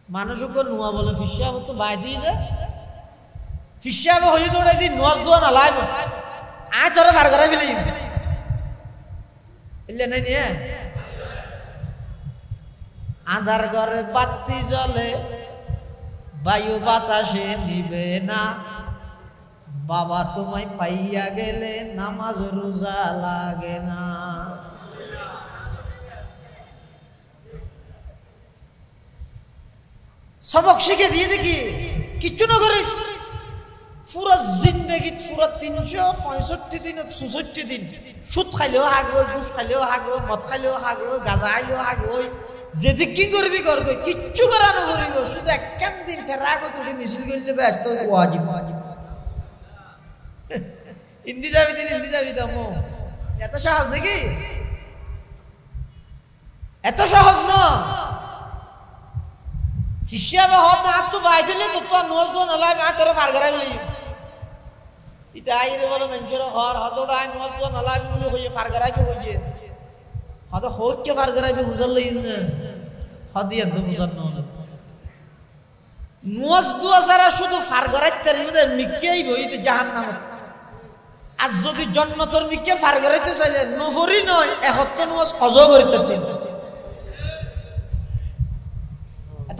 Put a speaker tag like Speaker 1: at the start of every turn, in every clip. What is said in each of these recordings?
Speaker 1: মানুষ নোয়া বলে ফিসাব তো বাই দিয়ে দে ফিসাব হয়ে দৌড়াই দিই নোয়াজ দোয়া না লাইব আয় তোরা ফার করা ফেলে এলে নাই নিয়ে আধার ঘরে বাতি জ্বলে বায়ু বাতাসে নিবে না বাবা তোমায় পাইয়া গেলে নামাজ রোজা লাগে না সবক শিখে দিয়ে দেখি কিচ্ছু না করিস পুরো জিন্দগি পুরো 365 দিন 66 দিন সুদ খাইলেও হাগো ঘুষ খাইলেও হাগো মদ খাইলেও হাগো গাঁজা খাইলেও হাগো যেদিক কি করবি করবে কিচ্ছু করানো করিব শুধু একখান দিন রাগ করে মিছিল করলে ব্যস্ত ওয়াজিব হিন্দি যাবি দিন হিন্দি যাবি দমো এত সহজ নাকি এত সহজ না শিষ্যাবে হত না তো বাইজলে তো তো নোজ দো নলাই মা তোর ফার করা বলি ইতা আইরে বলে মানুষের ঘর হতটা নোজ দো নলাই বলি হইছে ফার করা বি হইছে হত হোককে ফার করা বি বুঝল লই না হদিয়া তো বুঝল না নোজ দো সারা শুধু ফার করাইতে মধ্যে মিকেই বইতে জাহান্নামে আজ যদি জান্নাতের মিকে ফার করাইতে চাইলে নফরি নয় একত নোজ কজো করিতে দিন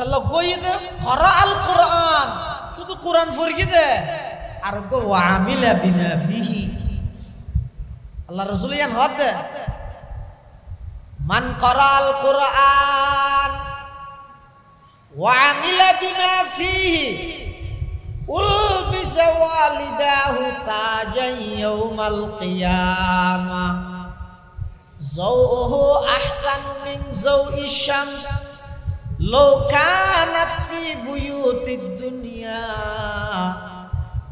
Speaker 1: আল্লাহ কই দে করা আল কোরআন শুধু কোরআন পড়ি দে আর গো আমিলা বিমা ফিহি আল্লাহ রাসূল ইয়ান হদ দে মান করা আল কোরআন ওয়া আমিলা বিমা ফিহি উলবিসা ওয়ালিদাহু তাজান ইয়াউমাল কিয়ামা যাওহু আহসানু মিন যাওইশ শামস لو كانت في بيوت الدنيا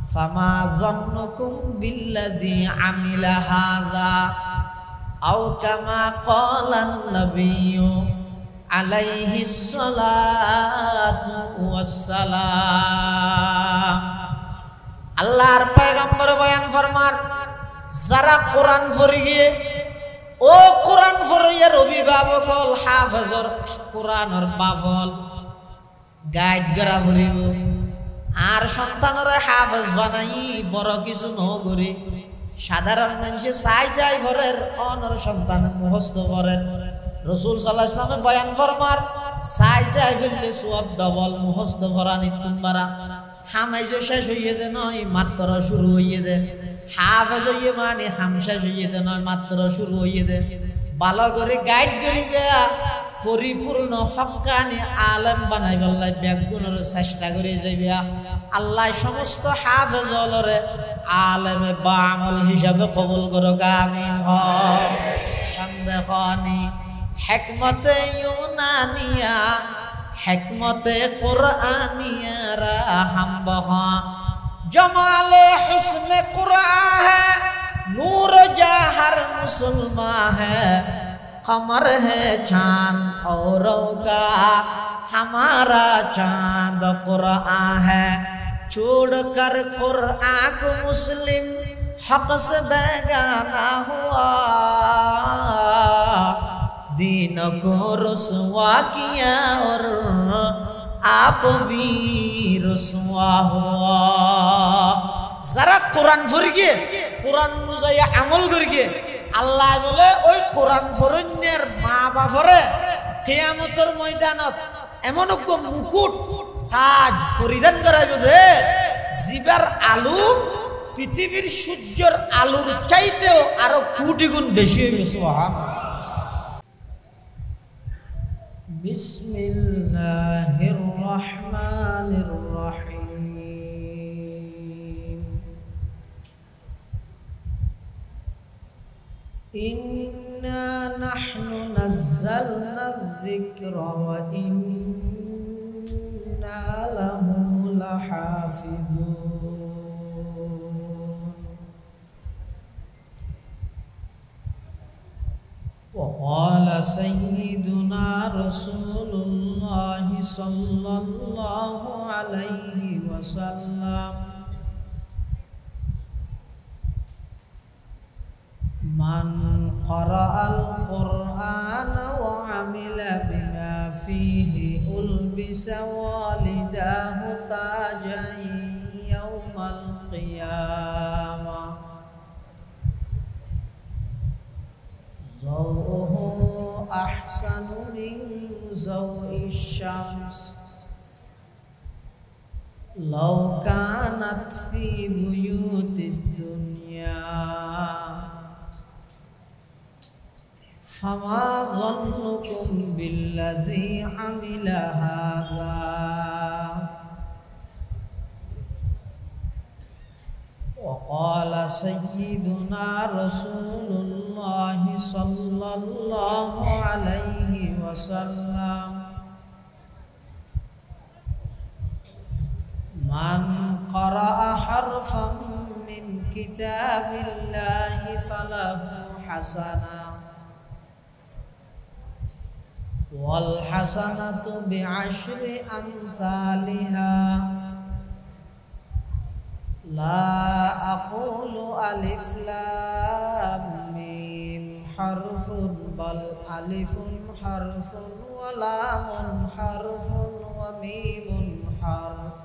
Speaker 1: فما ظنكم بالذي عمل هذا أو كما قال النبي عليه الصلاة والسلام আল্লাহর পয়গম্বর বয়ান ফরমার যারা কোরআন পড়িয়ে ও কোরআন পড়িয়ে অভিভাবক হল হাফেজর কোরআনের বাফল গাইড করা পড়িব আর সন্তানের হাফেজ বানাই বড় কিছু ন করি সাধারণ মানুষে চাই চাই ভরের অনর সন্তান মুখস্থ করেন রাসূল সাল্লাল্লাহু আলাইহি ওয়াসাল্লাম বয়ান ফরমার চাই চাই ফেললে সওয়াব ডবল মুখস্থ করা নিতুমবারা হামাইজ শেষ হইয়ে দে নয় মাত্র শুরু হইয়ে দে হাফেজ হইয়ে মানে হাম শেষ হইয়ে দে নয় মাত্র শুরু হইয়ে দে ভালো করে গাইড করিবে পরিপূর্ণ হক্কানি আলেম বানাইবার লাগবে গুণের চেষ্টা করে যাইবে আল্লাহ সমস্ত হাফেজ হলরে আলেমে বা আমল হিসাবে কবুল করুক আমিন হয় সন্দেহনি হিকমতে ইউনানিয়া হিকমতে কুরআনিয়া রাহম বহা জমালে হুসনে কুরআন है नूर जहर मुसलमान है कमर है चांद औरों का हमारा चांद कुरआन है छोड़कर कुरआन को मुस्लिम हक से बेगाना हुआ दीन को रुसवा किया और आप भी रुसवा हुआ जरा कुरान पढ़ गए कुरान অনুযায়ী আমল করিয়ে আল্লাহ বলে ওই কোরআন ফরন্যের মা বাপরে কিয়ামতের ময়দানত এমন এক মুকুট তাজ পরিধান করাইব যে জিবার আলু পৃথিবীর সূর্যের আলোর চাইতেও আরো কোটি গুণ বেশি হইবে সুবহানাল্লাহ বিসমিল্লাহির রহমানির রহিম إنا نحن نزلنا الذكر وإنا له لحافظون وقال سيدنا رسول الله صلى الله عليه وسلم মান ক্বারাআল কুরআনা ওয়া আমিলা বিমা ফীহি উলবিসা ওয়ালিদাহু তাজান ইয়াউমাল কিয়ামাহ যাওহু আহসানু মিন যাওইশ শামস লাউ কানাত ফি বুয়ুতিদ দুনিয়া ফামা যান্নুকুম বিল্লাযী আমিলা হাযা وقال سيدنا رسول الله صلى الله عليه وسلم من قرأ حرفا من كتاب الله فله حسنة والحسنة بعشر أمثالها لا أقول ألف لام ميم حرف بل ألف حرف ولام حرف وميم حرف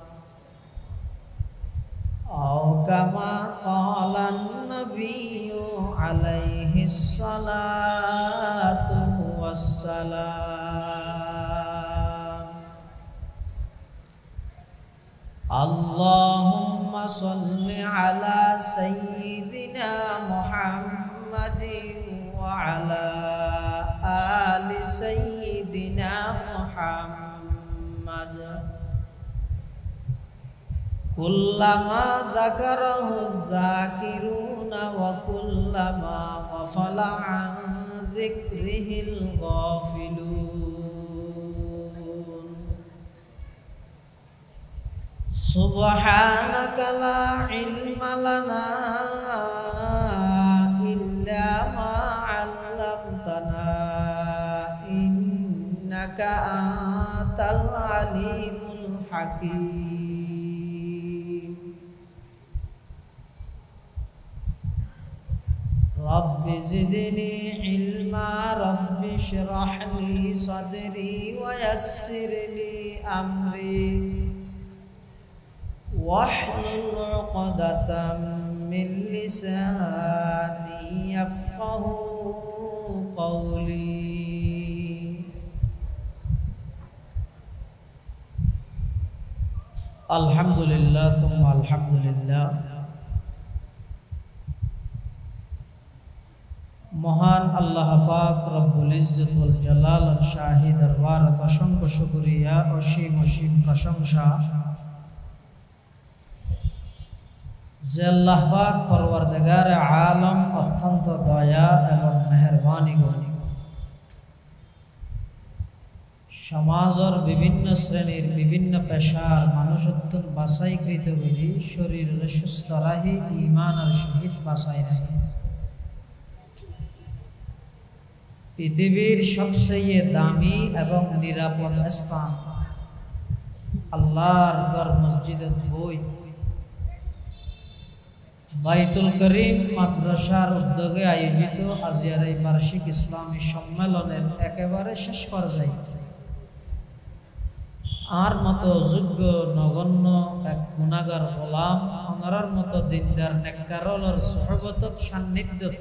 Speaker 1: أو كما قال النبي عليه الصلاة والسلام اللهم صل على سيدنا محمد وعلى آل سيدنا محمد كلما ذكره الذاكرون وكلما غفل عن ذكره الغافلون سبحانك لا علم لنا إلا ما علمتنا إنك أنت العليم الحكيم رب زدني علما رب اشرح لي صدري ويسر لي أمري واحلل عقدة من لساني يفقه قولي الحمد لله ثم الحمد لله মহান আল্লাহ পাক রব্বুল ইজ্জত ওয়াল জালাল শাহী দরবারত অসংখ্য শুকরিয়া অসীম অসীম প্রশংসা যে আল্লাহ পাক পরওয়ারদিগার আলম অত্যন্ত দয়া এবং মেহেরবানি গনি সমাজের বিভিন্ন শ্রেণীর বিভিন্ন পেশার মানুষত্ব বাছাইকৃত বলি শরীরে সুস্থ রাহি ঈমান আর শহীদ বাছাই রাহি পৃথিবীর সবচেয়ে দামি এবং নিরাপদ স্থান আল্লাহর ঘর মসজিদের বই বাইতুল করিম মাদ্রাসার উদ্যোগে আয়োজিত আজিয়ার এই বার্ষিক ইসলামী সম্মেলনের একেবারে শেষ পর্যায়ে আর মতো যোগ্য নগণ্য এক গুনাহগার গোলাম অনরার মতো দিনদার নেককারলর সোহবতত সান্নিধ্যত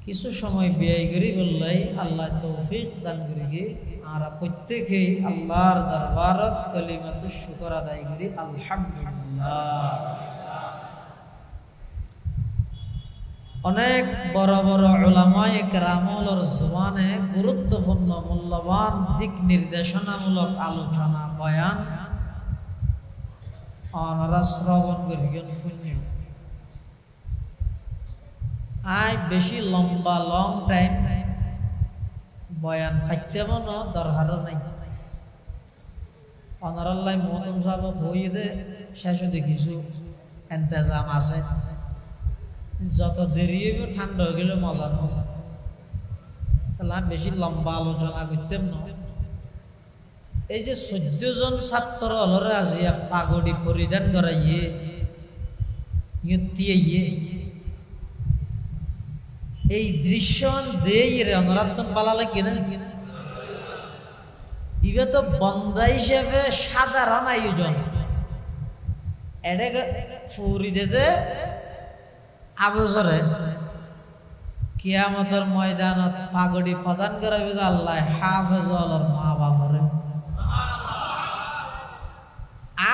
Speaker 1: কিছু সময় ব্যয় করি বললাই আল্লাহ তৌফিক দান করি আর প্রত্যেকেই আল্লাহর দরবারত কালিমাতুশ শুকর আদায় করি আলহামদুলিল্লাহ। অনেক বড় বড় উলামায়ে কেরামর জবানে গুরুত্বপূর্ণ মূল্যবান দিক নির্দেশনামূলক আলোচনা বয়ান অনারা শ্রবণ করিবেন পুণ্য আই বেশি লম্বা লং টাইম বয়ান ফাইতে মনো দরকারও নাই অনারাল্লাই মহতম সাহেব হইতে শেষে দেখিছো ইন্তজাম আছে যত দেরি হইব ঠান্ডা হয়ে গেলে মজা না তাহলে আমি বেশি লম্বা আলোচনা করতাম না। এই যে 14 জন ছাত্র হলরে আজি পাগড়ি পরিধান করাইয়ে এই দৃশ্য দেই রে অনরাত্তন পালালে কিনা ইবে তো বন্দা হিসেবে সাধারণ আয়োজন এটাকে ফুরি দিতে আবজরে কিয়ামতের ময়দানত পাগড়ি প্রদান করাবে আল্লাহ হাফেজ আল্লাহর মা বাপরে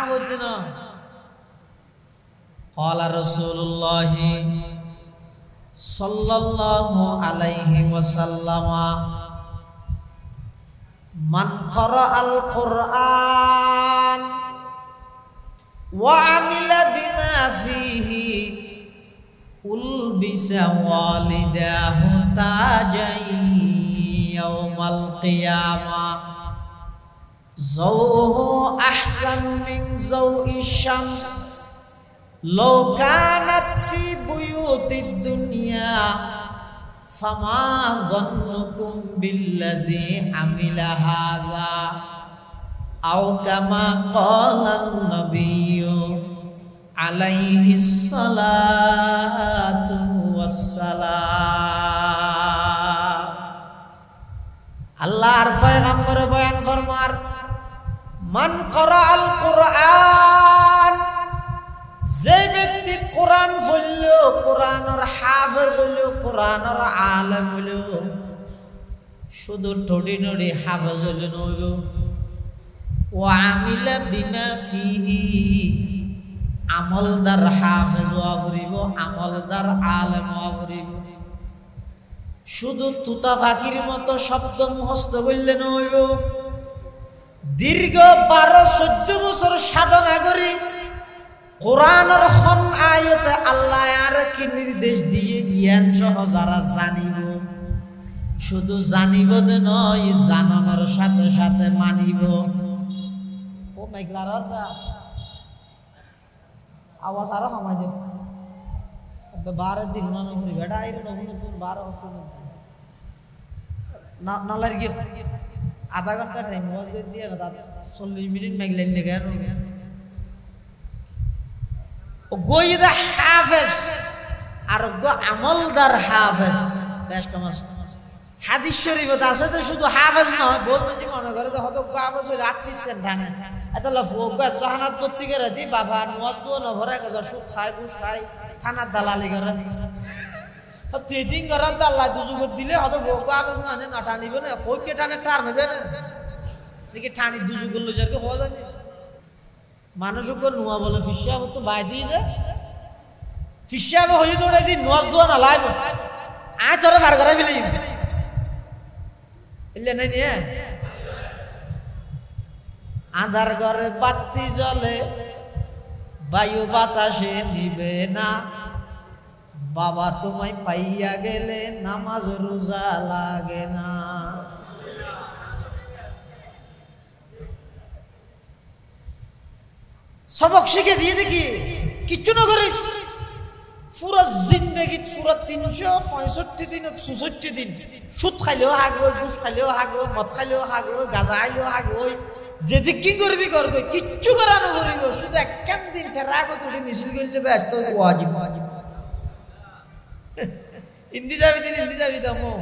Speaker 1: হইতে না قال رسول الله صلى الله عليه وسلم من قرأ القرآن وعمل بما فيه ألبس والداه تاجا يوم القيامة ضوءه أحسن من ضوء الشمس لو كانت في بيوت الدنيا فما ظنكم بالذي عمل هذا أو كما قال النبي عليه الصلاة والسلام আল্লাহর পয়গম্বর বয়ান ফরমার মান ক্বরাআল কুরআন যে ব্যক্তি কোরআন পড়ল কোরআনের হাফেজ হলো কোরআনের আলেম হলো শুধু ঠোঁটি নড়ি হাফেজ হলো নইল ওয়া আমিলা বিমা ফিহি আমলদার হাফেজ হওয়া পড়িব আমলদার আলেম হওয়া পড়িব শুধু তুতা ফাকির মতো শব্দ মুখস্থ করলে নইব দীর্ঘ 12-14 বছর সাধনা করি কোরআনের হন আয়াতে আল্লাহ আর কি নির্দেশ দিয়ে ইয়ান সহ যারা জানিব শুধু জানিব না নয় জানানোর সাথে সাথে মানিব ও মেঘলার আওয়াজ আরো কমাই দেব 12 দিন মনে করি বেটা আইরে নবুন 12 নালার গিয়ে আধা ঘন্টা টাইম ওয়াজ দিয়ে না 40 মিনিট মেঘলাইন লেগে গোয়দা হাফেজ আর আমলদার হাফেজ বেশ কমাস হাদিস শরীফে আছে তো শুধু হাফেজ নয় বহুত বেশি মনে করে তো হয়তো হাফেজ হইলে 8% ধানে এতলা ফোকা জাহানাত পত্রিকা রাতি বাবা নওয়াজ তো না ভরে গেছে সুদ খায় ঘুষ খায় থানার দালালি করে ট্রেডিং করার দাল্লা দুজুগত দিলে হয়তো ফোকা হাফেজ মানে না টানিবে না কইকে টানে টার হবে না দেখি টানি দুজুগল লজারকে হওয়া যাবে মানুষ উপর নোয়া বলে ফিসাব তো বাই দিয়ে দে ফিসাব হয়ে দৌড়াই দিই নোয়াজ দোয়া না লাইব আয় তোরা বার করা ফেলি এলে নাই নিয়ে আধার ঘরে বাতি জ্বলে বায়ু বাতাসে নিবে না বাবা তোমায় পাইয়া গেলে নামাজ রোজা লাগে না सबक शिखे दिए देखी किच्छु न करिस पूरा जिंदगी पूरा 365 दिन 66 दिन সুদ খাইলেও হাগো ঘুষ খাইলেও হাগো মদ খাইলেও হাগো গাঁজা খাইলেও হাগো যেদি কি করবি করবে কিচ্ছু করা না করিব শুধু একখান দিন রাগ করে মিছিল করলে ব্যস্ত ওয়াজিব হিন্দি যাবি দমো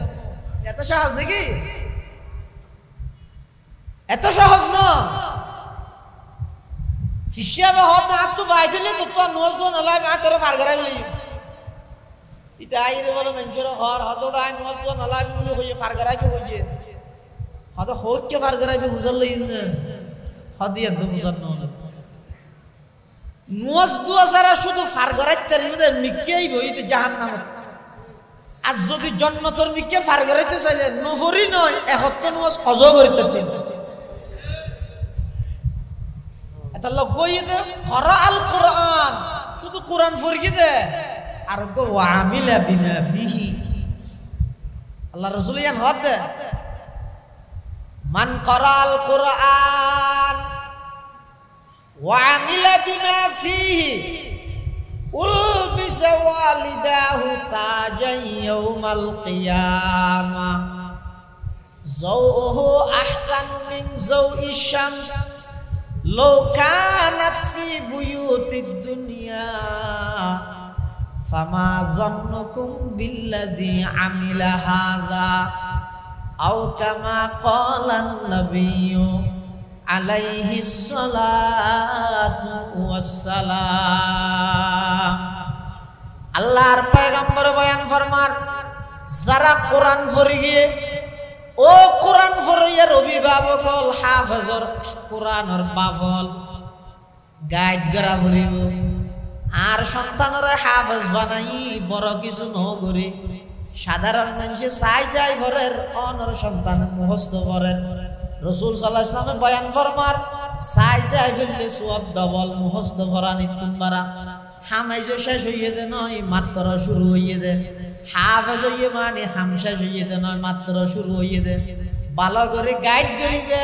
Speaker 1: এত সহজ নাকি এত সহজ না ফিশাবে হত না তো বাইজলে তো তো নোজ দো নলাই মা তোর ফার করাই বলি ইতা আইরে বলে মঞ্জুর হর হতডা নোজ দো নলাই বলি হইয়ে ফার করাই হইয়ে হত হোককে ফার করাই বুঝল লই না হদিয়া তো বুঝন না নোজ দো সারা শুধু ফার করাই তার মধ্যে মিকেই হইতে জাহান্নামত আজ যদি জান্নাতের মিকে ফার করাইতে চাইলে নফরি নয় একত নোজ কজো করিতে দিন আল কোরআন শুধু কোরআন পড়ি দে আর গো আমিলা বিমা ফিহি আল্লাহ রাসূল ইয়ান হদ দে মান করাল কোরআন ওয়া আমিলা বিমা ফিহি উলবিসা ওয়ালিদাহু তাজান ইয়াউমাল কিয়ামা যাওহু আহসান মিন যাওই শামস لو كانت في بيوت الدنيا ফামা যন্নুকুম বিল্লাযী আমিলা হাযা আও কামা ক্বালান নাবিয়্যু আলাইহিস সালাতু ওয়াস সালাম। আল্লাহর পয়গম্বর বয়ান ফরমার, যারা কোরআন পড়িয়ে ও কোরআন পড়িয়ার অভিভাবক হল হাফেজর কোরআনের বাফল গাইড করা ফুরিব আর সন্তানরে হাফেজ বানাই বড় কিছু নগরি সাধারণ মানুষে চাই চাই ভরের অনর সন্তান মুখস্থ করেন। রসুল সাল্লাল্লাহু আলাইহি ওয়াসাল্লাম বয়ান ফরমার, চাই চাই ফেললে সওয়াব ডবল মুখস্থ করা নিতুম বারা হামাইজ শেষ হইয়ে দে নয় মাত্র শুরু হইয়ে দে, হাফেজ হইয়ে মানে হাম শেষ হইয়ে দে নয় মাত্র শুরু হইয়ে দে। ভালো করে গাইড করিবে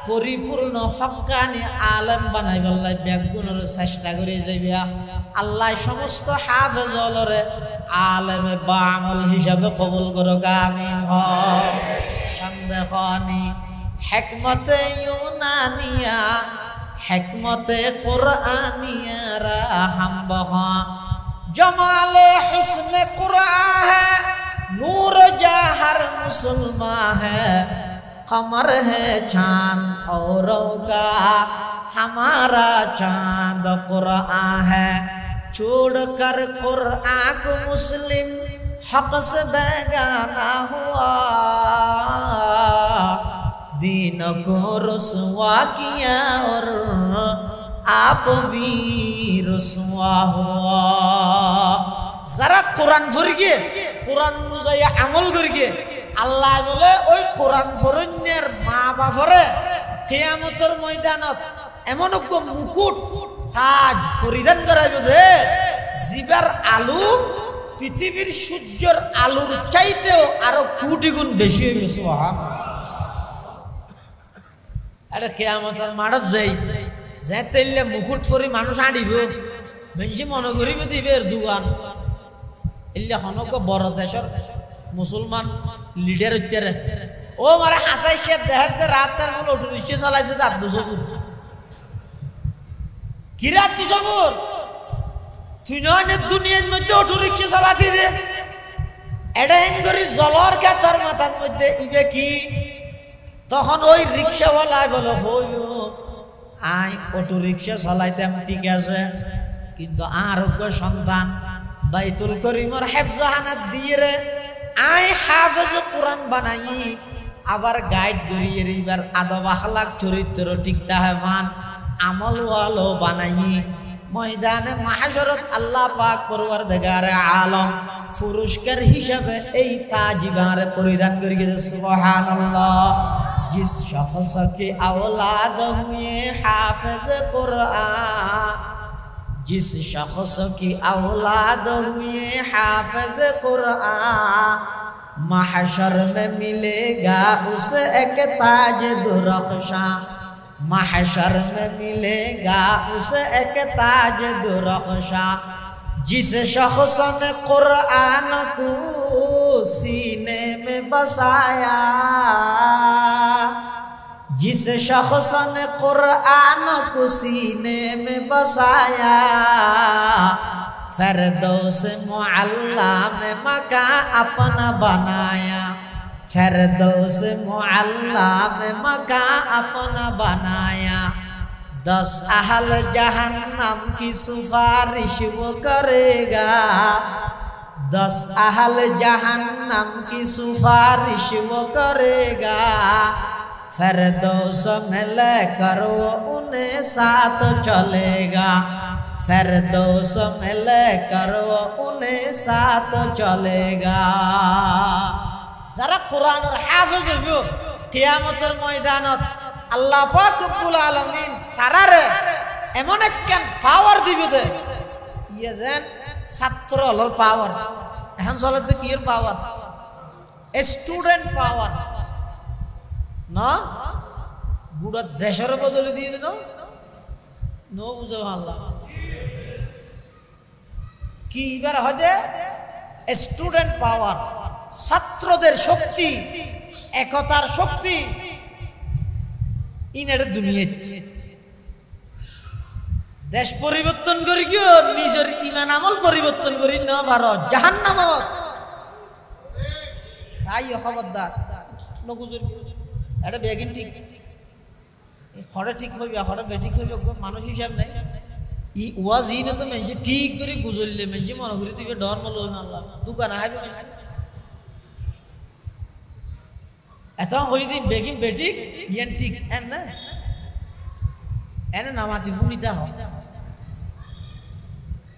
Speaker 1: পরিপূর্ণ হক্কানি আলেম বানাইবার লাগবে গুণের চেষ্টা করে যাইবে। আল্লাহ সমস্ত হাফেজ হলরে আলেমে বা আমল হিসাবে কবুল করুক, আমিন। চন্দেখনি হিকমতে ইউনানিয়া হিকমতে কুরআনিয়া রাহম বহা জমালে হুসনে কুরআন है नूर जहर मुसलमान है कमर है चांद औरों का हमारा चांद कुरआन है छोड़ कर कुरआन को मुस्लिम हक से बेगाना हुआ दीन को रुसवा किया और आप भी रुसवा हुआ। যারা কোরআন পড়ি গিয়ে কোরআন অনুযায়ী আমল করি গিয়ে আল্লাহ বলে ওই কোরআন ফরণ্যের মা বাপরে কিয়ামতের ময়দানত এমন মুকুট তাজ পরিধান করাইব যে জিবার আলু পৃথিবীর সূর্যের আলুর চাইতেও আরো কোটি গুণ বেশি হইবে। সুবহানাল্লাহ। এটা কিয়ামতের মাঠত যাই যে তেলে মুকুট পরি মানুষ আনিব বেশি মনে করিব দিবের দোকান এলে হনক বড় দেশের মুসলমান লিডার হইতেরে ও মারে হাসাইছে দেহতে রাতের হল অটো রিক্সা চালাইতে তার 200 কি রাত 200 তুই নয় দুনিয়ার মধ্যে অটো রিক্সা চালাতে দে এটা এঙ্গরি জলর কাতর মাথার মধ্যে ইবে কি তখন ওই রিক্সাওয়ালা বলে হইও আই অটো রিক্সা চালাইতাম ঠিক আছে কিন্তু আরোগ্য সন্তান বাইতুল করিমর হেফজাহানাত দিয়ে রে আই হাফেজ কোরআন বানাই আবার গাইড করিয়ে এবার আদব আখলাক চরিত্র ঠিক তাহফান আমল ওয়ালো বানাই ময়দানে মাহশরত আল্লাহ পাক পরওয়ারদিগার আলম পুরস্কার হিসাবে এই তাজিবারে পরিধান করিয়ে দে। সুবহানাল্লাহ। जिस शख्स के औलाद हुए हाफिज कुरआन जिस शख्स की औलाद हुए हाफिज कुरआन महशर में मिलेगा उसे एक ताज दुरख्शा महशर में मिलेगा उसे एक ताज दुरख्शा जिस शख्स ने कुरआन को सीने में बसाया जिस शख्स ने कुरआन को सीने में बसाया फिरदौस मुअल्ला में मकान अपना बनाया फिरदौस मुअल्ला में मकान अपना बनाया 10 अहल जहन्नम की सिफारिश वो करेगा 10 अहल जहन्नम की सिफारिश वो करेगा फिरदौस में लेकर वो उन्हें साथ चलेगा फिरदौस में लेकर वो उन्हें साथ चलेगा। যারা কোরআনের হাফেজ হইব কিয়ামতের ময়দানত আল্লাহ পাক রব্বুল আলামিন তারারে এমন একখান পাওয়ার দিবে দে ইয়ে যেন ছাত্র হলর পাওয়ার এখন চলে কি এর পাওয়ার স্টুডেন্ট পাওয়ার না গুড়া দেশের বদলে দিয়ে দিল নো বুঝো আল্লাহ কি এবার হজে স্টুডেন্ট পাওয়ার ছাত্রদের শক্তি একতার শক্তি ইনের দুনিয়া দেশ পরিবর্তন করি গিয়ে নিজের ইমান আমল পরিবর্তন করি না ভারত জাহান্নাম চাই খবরদার নগুজুর এটা বেগিন ঠিক হরে ঠিক হইবে হরে বেঠিক হইবে মানুষ হিসাব নাই ই ওয়াজ ই না তো মেনছে ঠিক করে গুজরলে মেনছে মনে করে দিবে ডর মল আল্লাহ দোকান আইবে এত হই দিন বেগিন বেঠিক ইয়ান ঠিক এন না এনে নামাতি ফুনিতা হয়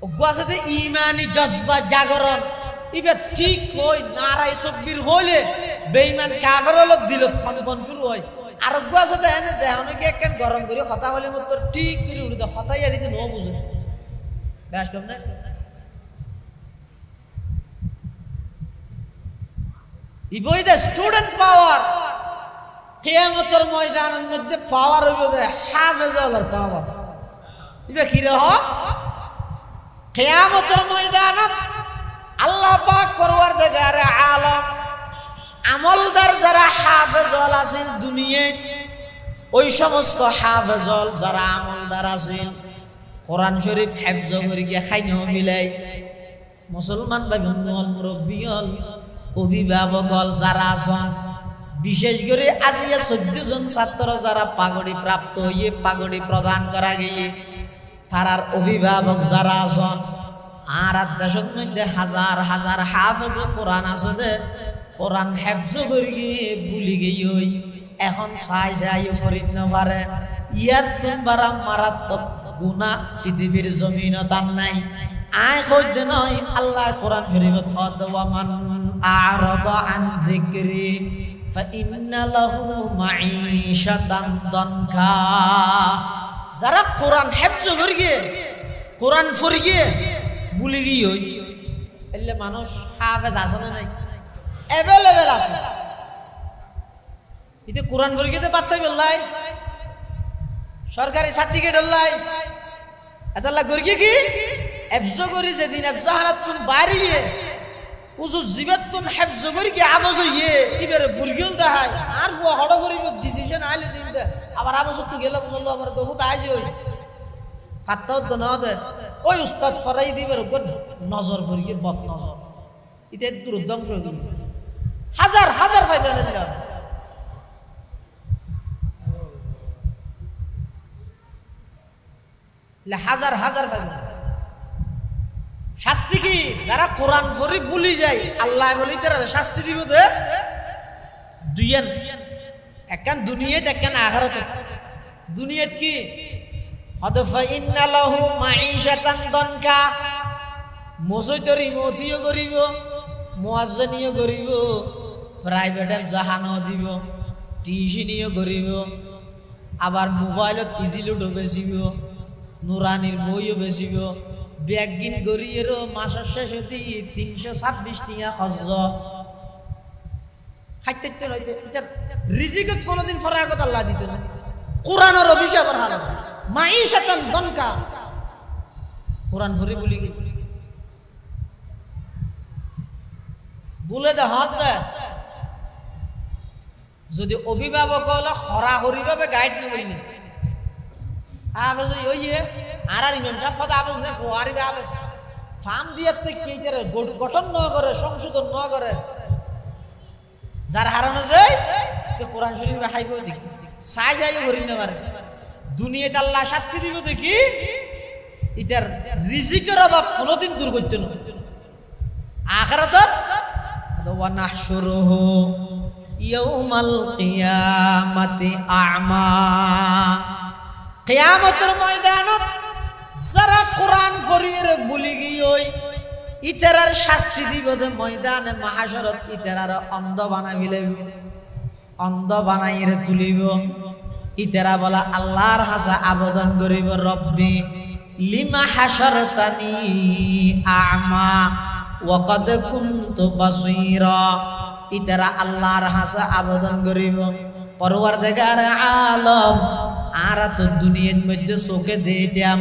Speaker 1: ওগুয়াতে ইমানি জজবা জাগরণ ইবে ঠিক হই নারাই তাকবীর হইলে বেঈমান কাফের হল দিলত কনকন শুরু হয় আর ওগুয়াতে এনে যে অনেকে একখান গরম করে কথা হলে মতো ঠিক করে উড়ে কথাই আর ইতে নো বুঝে বেশ কম না ইবই দা স্টুডেন্ট পাওয়ার কিয়ামতের ময়দানের মধ্যে পাওয়ার হইবে হাফেজুল্লাহর পাওয়ার ইবে কি রে হ কিয়ামতের ময়দানত আল্লাহ পাক পরওয়ারদিগার আলম আমলদার যারা হাফেজুল আছেন দুনিয়ায় ওই সমস্ত হাফেজুল যারা আমলদার আছেন কোরআন শরীফ হিফজ করে গিয়ে খাইনো মিলাই মুসলমান ভাই বন্ধুগণ মুরব্বিগণ অভিভাবকগণ যারা আছেন বিশেষ করে আজিয়া 14 জন ছাত্র যারা পাগড়ি প্রাপ্ত হয়ে পাগড়ি প্রদান করা গিয়ে তারার অভিভাবক যারা আছেন আর দেশের মধ্যে হাজার হাজার হাফেজ কোরআন আছে কোরআন হিফজ করে গিয়ে ভুলি গিয়ে এখন চাই চাই ফরিদ না পারে ইয়াত তোমরা মারাত্মক গুনাহ পৃথিবীর জমিনত নাই আয় কইতে নয় আল্লাহ কোরআন শরীফত কত ওয়া মান আ'রাদা আন যিকরি ফাইন্না লাহু মাঈশাতান দানকা যারা কোরআন হিফজ করে গিয়ে কোরআন পড়ে গিয়ে ভুলি গিয়ে এলে মানুষ হাফেজ আছে না নাই অ্যাভেলেবল আছে ইতে কোরআন পড়ে গিয়ে পাত্তাই বললাই সরকারি সার্টিফিকেট হল্লাই এতাল্লা করি কি হিফজ করি যেদিন হিফজ হারাতুন বাইরে উজু জিবাতুন হিফজ করি কি আবাজ হইয়ে ইবারে বুলগিল দেখায় আর ফুয়া হড় করিব ডিসিশন আইলে দিনতে আবার আবাজ তো গেল বুঝলো আবার তো হুত আইজ হই পাত্তাও তো না দে ওই উস্তাদ ফরাই দিবে নজর করিয়ে বদ নজর ইতে দুর্ধ্বংস হয়ে গেল হাজার হাজার পাইবেন না হাজার হাজার শাস্তি কি যারা কোরআন পড়ি ভুলি যায় আল্লাহ বলি তারা শাস্তি দিব দে দুইয়ান একখান দুনিয়াত একখান আখিরাতে দুনিয়াত কি হদফা ইন্না লাহু মাঈশাতান দানকা মসজিদরি মতিও করিব মুয়াজ্জিনিও করিব প্রাইভেটে জাহানো দিব টিউশনিও করিব আবার মোবাইলত ইজিলো বেচিব নুরানির বইও বেচিব ব্যাগিন গরিয়েরও মাসের শেষ হতে 326 টাকা খরচ খাইতে নইতে এটার রিজিকত কোনদিন ফরাগত আল্লাহ দিত না কোরআনের অভিশাপের হাল মাঈশাতান দানকা কোরআন পড়ি বলি বলে দে হাত দে যদি অভিভাবক হলে খরাখরিভাবে গাইড নকরি না আবেজ ওইয়ে আর ইমাম সাহেব কথা আবেজ না খোয়ারি আবেজ ফার্ম দিয়াতে কি করে গঠন ন করে সংশোধন ন করে যার হারানো যায় তো কোরআন শরীফ খাইব দেখি চাই যাই করি না পারে দুনিয়াতে আল্লাহ শাস্তি দিব দেখি ইতার রিজিকের অভাব কোনোদিন দূর করতে না আখিরাতত ওয়া নাহশুরুহু ইয়াউমাল কিয়ামাতি আ'মা কিয়ামতের ময়দানত যারা কোরআন পড়িয়ে ভুলি গিয়ে ইতারার শাস্তি দিব যে ময়দানে মাহশরত ইতারার অন্ধ বানাই ফেলিব অন্ধ বানাইরে তুলিব ইতারা বলা আল্লাহর কাছে আবেদন করিব রব্বি লিমা হাশারতানি আ'মা ওয়া কদ কুনতু বাসীরা ইতারা আল্লাহর কাছে আবেদন করিব পরওয়ারদিগার আলম আর তো দুনিয়ার মধ্যে চোখে দিতাম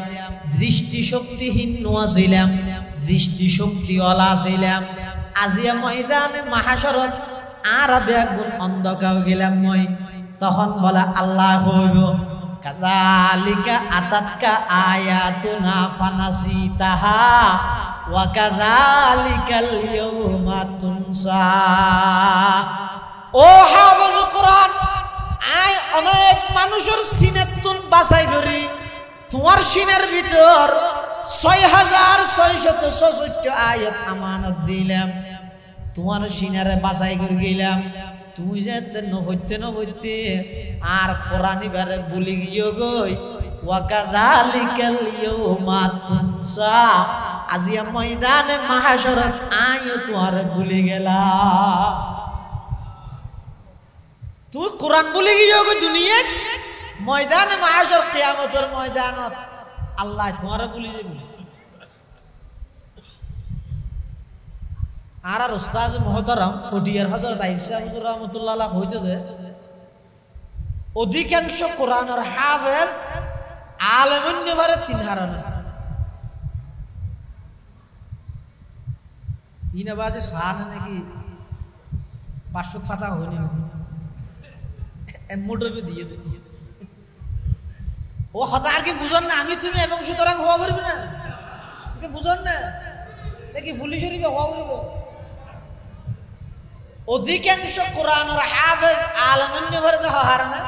Speaker 1: দৃষ্টি শক্তিহীন ছিলাম দৃষ্টি শক্তিওয়ালা ছিলাম আজিয়া ময়দানে মাহশরত আর বেগুন অন্ধকার গেলাম মই তখন বলে আল্লাহ হইব কাযালিকা আতাতকা আয়াতুনা ফানাসিতাহা ওয়া কাযালিকাল ইয়াউমা তুনসা। ও হাফেজ কোরআন, আই অনেক মানুষের সিনের তুন বাছাই করি তোমার সিনের ভিতর ৬৬৬৬ আয়াত আমানত দিলাম, তোমার সিনারে বাছাই করে গেলাম। তুই যে নভৈতে আর কোরআনি বারে বলি গিয়ে গই ওয়াকাযালিকাল ইয়াউমা তুনসা, আজিয়া ময়দানে মাহশরত আইও তোমার ভুলে গেলাম। তুই কোরআন বলি গিয়ে গই দুনিয়াত ময়দানে মাহশর কিয়ামতের ময়দানত আল্লাহ তোমার ভুলে যাবে। আর উস্তাদ মুহতারাম ফটিয়ার হযরত আয়েশা হুজুর রাহমাতুল্লাহ আলাইহি হইতে দে অধিকাংশ কোরআনের হাফেজ আলেমুন নেভারে তিন হারানে ইনা বাজে সার নাকি 500 ফাতা হয়নি মোটরবে দিয়ে দে ও হতার কি বুঝন না আমি তুমি এবং সুতরাং হওয়া করবি না কি বুঝন না নাকি ফুলি শরীফে হওয়া করব। অধিকাংশ কোরআনের হাফেজ আলেমুন নেভারে দেহ হারানে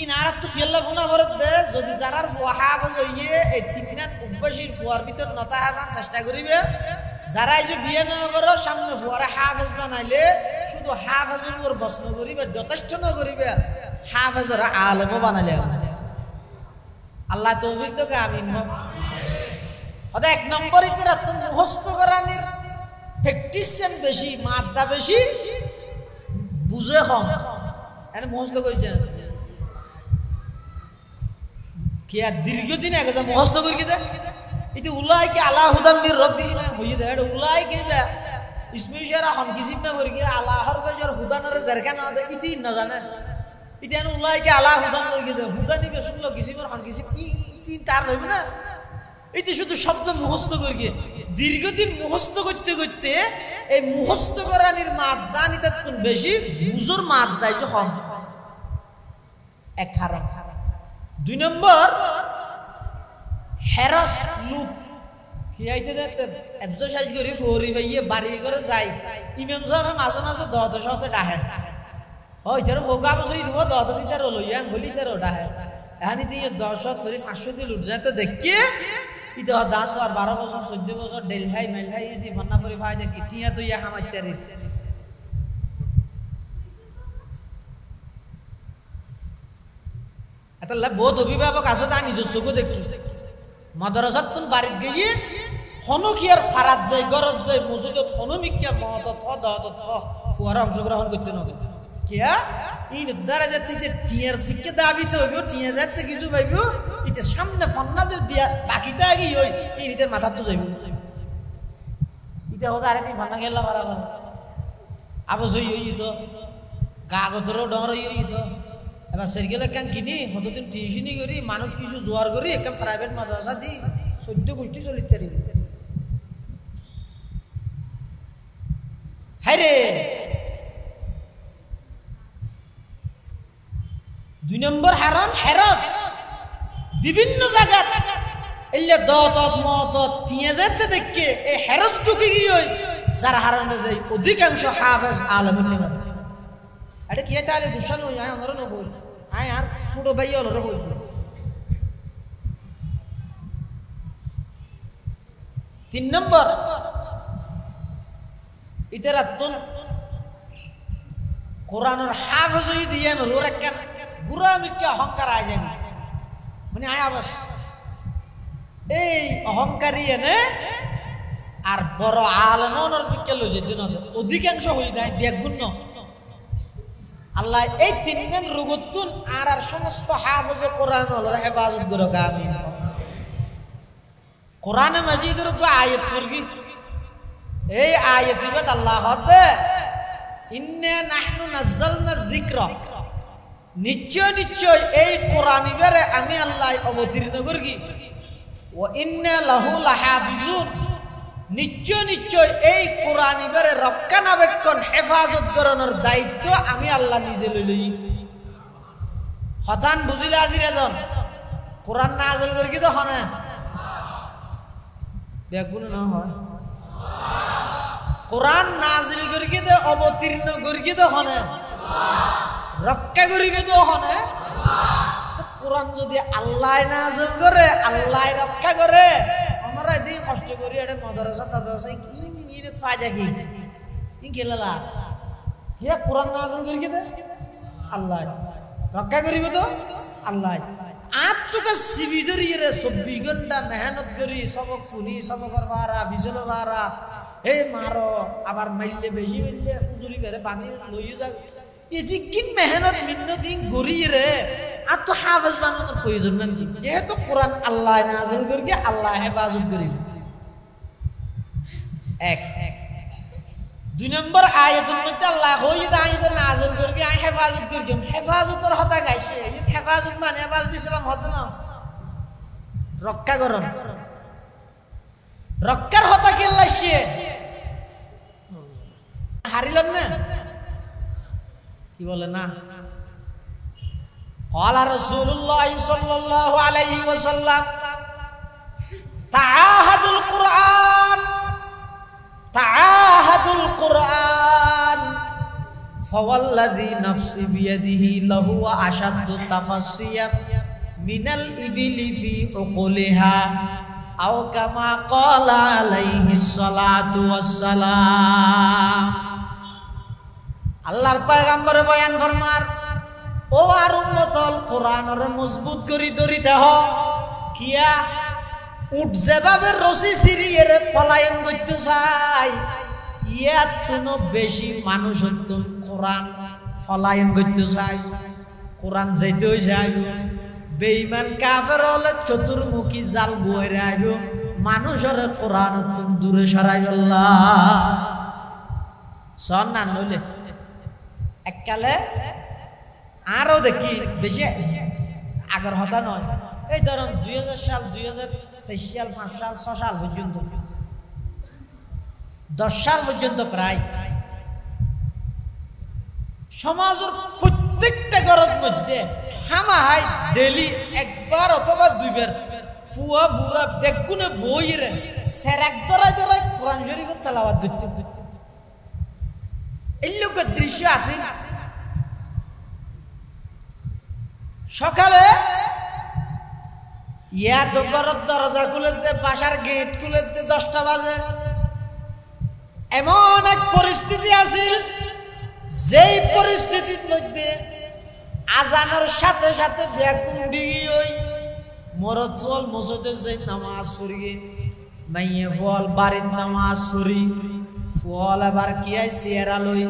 Speaker 1: ইনারা তো খেলাফুনা করে দে যদি যারার হাফেজ হইয়ে এই তিনখান অভ্যাসীর ফুয়ার ভিতর নতা হাফান চেষ্টা করিবে। যারা এই যে বিয়ে না করো সামনে ফুয়ারে হাফেজ বানাইলে শুধু হাফেজের উপর বসন করিবে, যথেষ্ট না করিবে হাফেজরা আলেমও বানাইলে আল্লাহ তৌফিক তোকে আমিন। হয়তো 1 নম্বর ইতিরা তুমি মুখস্থ করানির প্র্যাকটিসেন বেশি, মাদ্দা বেশি, বুঝে কম, এনে মুখস্থ করেছে কি আর দীর্ঘদিন আগে যা মুখস্থ করি কি দেয় ইতি উলাই কি আলা হুদাম মির রব্বিহিম হইয়ে দেয় উলাই কি ইসমিশারা হন কিসিম না করি কি আল্লাহর বেজর হুদানরে জারকা না দে ইতি না জানে ইতি আন উলাই কি আলা হুদান করি কি দে হুদানি বে শুনলো কিসিমের হন কিসিম ইতি তার হইবে না ইতি শুধু শব্দ মুখস্থ করি কি দীর্ঘদিন মুখস্থ করতে করতে এই মুখস্থ করানির মাদ্দা নিতে বেশি বুজুর মাদ্দা যে কম এক হারাম। 2 নম্বর হেরস লুক কি আইতে যেতে এক্সারসাইজ করি ফরি ভাইয়ে বাড়ি করে যাই ইমাম সাহেব মাঝে মাঝে 10 শতে ডাহে ওই যার ভোগা বসই দিব 10 দিতে লইয়া গলি তার ডাহে এখানে দিয়ে 10 ধরে 500 দিয়ে লুট যাতে দেখি ইতো দাঁত আর 12 বছর 14 বছর ডেল ভাই মেল ভাই দি ফন্না করে ভাই দেখি টিয়া তো ইয়া হামাইতে রে এতলা বহুত অভিভাবক আছে তা নিজস্ব চোখে দেখি মাদ্রাসাত তুন বাড়িত গিয়ে হনকিয়ার ফারাত যায় গরত যায় মসজিদত হনমিকিয়া মহতত দহতত ফুয়ারা অংশগ্রহণ করতে না কিয়া ইন দ্বারা যেতে টিয়ার ফিকে দাবি তো হইব টিয়া যেতে কিছু পাইব ইতে সামনে ফন্নাজের বিয়া বাকিটা আগে হই ইনিদের মাথা তো যাইব ইতে হদা আরে দিন ফন্না গেলা মারালাম আবস হই তো কাগজেরও ডর হই তো এবার সাইকেল একখান কিনি কতদিন টিউশনি করি মানুষ কিছু জোয়ার করি একদম প্রাইভেট মাদ্রাসা দি 14 গোষ্ঠী চলিতে পারি হাই রে। 2 নম্বর হারাম হেরস বিভিন্ন জায়গা এলে দত মত টিয়া যেতে দেখে এই হেরস ঢুকে গিয়ে যারা হারামে যায় অধিকাংশ হাফেজ আলেমুন নিমান এটা কি তাহলে গুসান হই আয় অনর ন বল আয় আর ছোট ভাই অনর হই 3 নম্বর ইতারা তুন কোরআনের হাফেজ হই দিয়েন ওর একটা গুরামিকে অহংকার আয় যায় মানে আয় আবাস এই অহংকারী এনে আর বড় আলেমনের বিকে লই যেতে না অধিকাংশ হই দেয় বেগুন আল্লাহ এই 3 দিন রুগুতুন আর সমস্ত হাফেজ কোরআন হলো হেফাজত করো আমিন। কোরআনে মাজিদের উপর আয়াত করবি এই আয়াত ইবাদ আল্লাহ হতে ইন্না নাহনু নাযালনা যিকরা নিশ্চয় নিশ্চয় এই কোরআন ইবারে আমি আল্লাহ অবতীর্ণ করগি ওয়া ইন্না লাহু লাহাফিজুন নিশ্চয় নিশ্চয় এই কোরআন ইবারে রক্ষণাবেক্ষণ হেফাজত করানোর দায়িত্ব আমি আল্লাহ নিজে লই লই হতান বুঝিলে আজির এজন কোরআন নাযিল করি তো হনে বেগুন না হয় কোরআন নাযিল করি তো অবতীর্ণ করি তো হনে রক্ষা করিবে তো হনে কোরআন যদি আল্লাহ নাযিল করে আল্লাহ রক্ষা করে আমরা দিন কষ্ট করি এটা মাদ্রাসা তাদরাসা কি ফায়দা কি গেলালা হে কোরআন নাযিল করি দে আল্লাহ রক্ষা করিবে তো আল্লাহ আত্মকা সিবিজরি রে 24 ঘন্টা মেহনত করি সবক শুনি সবকর বারা ফিজল বারা হে মারো আবার মাইলে বেশি মাইলে উজুরি বেরে বাঁধি লইও যা এদি কি মেহনত মিন্নতি গরি রে আত হাফেজ বানানোর প্রয়োজন নাই যেহেতু কোরআন আল্লাহ নাযিল করি আল্লাহ হেফাজত করি এক দুই নম্বর আয়াতুল মধ্যে আল্লাহ কই দাইবে নাযিল করি আই হেফাজত করি হেফাজতের হতা গাইছে এই হেফাজত মানে হেফাজত ইসলাম হতো না রক্ষা করন রক্ষার হতা কে লাইছে হারিলাম না কি বলে না قال رسول الله صلى الله عليه وسلم تعاهدوا القرآن فوالذي نفسي بيده لهو أشد تفصيا من الإبل في عقلها أو كما قال عليه الصلاة والسلام আল্লাহর পয়গম্বর বয়ান ফরমার ও আর উম্মতল কোরআনরে মজবুত করি ধরিতে হ কিয়া উঠ যেভাবে রশি সিরিয়ে পলায়ন করতে চাই ইয়াত কোনো বেশি মানুষ হতুন কোরআন পলায়ন করতে চাই কোরআন যাইতেও যাইব বেঈমান কাফের হলে চতুর্মুখী জাল বইরে আইব মানুষের কোরআন হতুন দূরে সরাই আল্লাহ সন না নইলে এককালে আরো দেখি বেশি আগের হতা নয় এই ধরুন 2000 সাল 2004 সাল 5 সাল 6 সাল পর্যন্ত 10 সাল পর্যন্ত প্রায় সমাজের প্রত্যেকটা ঘরের মধ্যে হামাহাই ডেলি একবার অথবা দুইবার ফুয়া বুড়া বেগুনে বইরে সেরাক ধরাই ধরাই কোরআন শরীফের তেলাওয়াত করতে এই লোকের দৃশ্য আছে সকালে ইয়া তো ঘরের দরজা খুলে দে বাসার গেট খুলে দে 10টা বাজে এমন এক পরিস্থিতি আছিল যেই পরিস্থিতির মধ্যে আজানের সাথে সাথে বেগুন উড়ি ওই মরতল মসজিদের যাই নামাজ পড়িয়ে মাইয়ে ফল বাড়ির নামাজ পড়ি ফল আবার কি আই সিয়ারা লই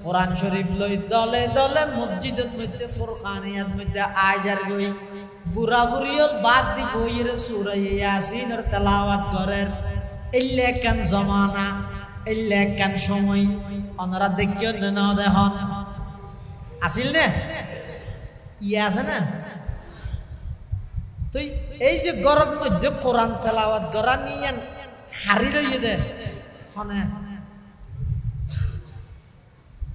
Speaker 1: কোরআন শরীফ লই দলে দলে মসজিদের মধ্যে ফুরকানিয়াত মধ্যে আইজার গই বুড়া বুড়িও বাদ দি বইয়ের সূরা ইয়াসিনের তেলাওয়াত করেন ইল্লা কান জামানা ইল্লা কান সময় ওনারা দেখিও না দেখুন আসিল না ইয়া আছে না তো এই যে গরর মধ্যে কোরআন তেলাওয়াত করা নিয়ে হারি লইয়ে দে হনে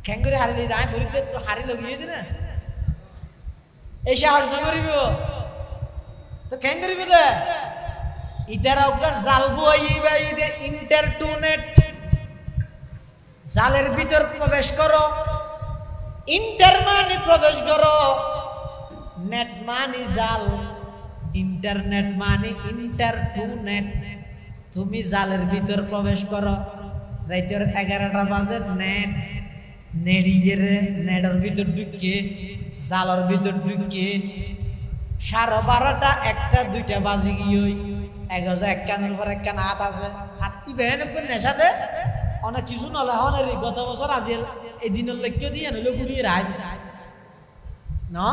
Speaker 1: কেঙ্গুরি হারি লই দাই ফরিদে তো হারি লগিয়ে দে না এই সাহস না করিব তো কেঙ্গুরি দে ইদারা ওকা জালবু আইবা ইদে ইন্টারনেট জালের ভিতর প্রবেশ করো ইন্টার মানে প্রবেশ করো নেট মানে জাল ইন্টারনেট মানে ইন্টারনেট তুমি জালের ভিতর প্রবেশ করো রাতের 11টা বাজে নেট নেড়িয়ে নেটের ভিতর ঢুকে জালের ভিতর ঢুকে 12:30টা 1টা 2টা বাজে গিয়ে এগোজা এক কানের পর এক কান হাত আছে হাত ইবেন নেশাতে অনেক কিছু নলে হনের গত বছর আজি এদিনের লেখকে দিয়ে নইলে ঘুরিয়ে রায় না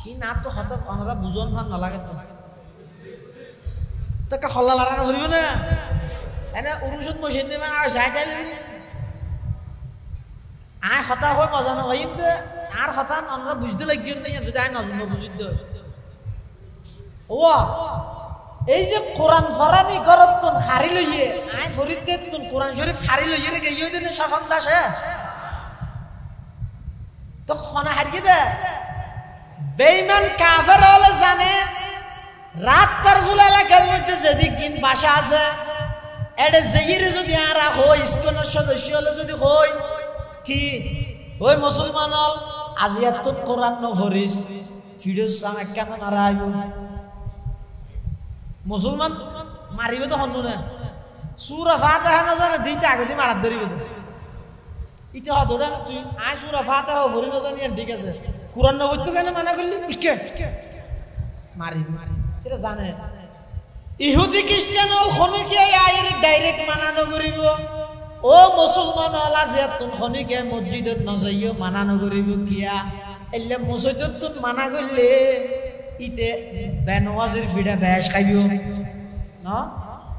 Speaker 1: কি না তো হত ওনারা বুঝন ভান নালাগে তো কা হল্লা লাগানো হইব না এনে উরুষত মশিন দিবে আর যাই যাই আয় হতা হয় মজা না হইম তো আর হতা ওনারা বুঝতে লাগিও না যদি আয় না বুঝতে ও এই যে কোরআন ফরানি করতন হারি লইয়ে আয় ফরিদে তুন কোরআন শরীফ হারি লইয়ে রে গইয়ে দেন সফন দাসে তো খনা হারিয়ে দে বেঈমান কাফের হলে জানে রাত তার ফুল এলাকার মধ্যে যেদিক দিন বাসা আছে এটা যেগিরে যদি আরা হই ইসকনের সদস্য হলে যদি হই কি ওই মুসলমান হল আজি এত কোরআন নভরিস ফিরোজ সামে কেন নারাইব মুসলমান মারিবে তো হনু না সূরা ফাতিহা না জানে দিতে আগে দি মারাত ধরিবে ইতে হদরা তুই আই সূরা ফাতিহা ভরি না জানি ঠিক আছে কোরআন নভরিত কেন মানা করলি কে মারি এটা জানে ইহুদি খ্রিস্টান হল খনিকে আইর ডাইরেক্ট মানানো করিব ও মুসলমান হল আজি তুন খনিকে মসজিদত নজাইও মানানো করিব কিয়া এলে মসজিদত তুন মানা করলে ইতে বেনওয়াজের ফিডা বেশ খাইও না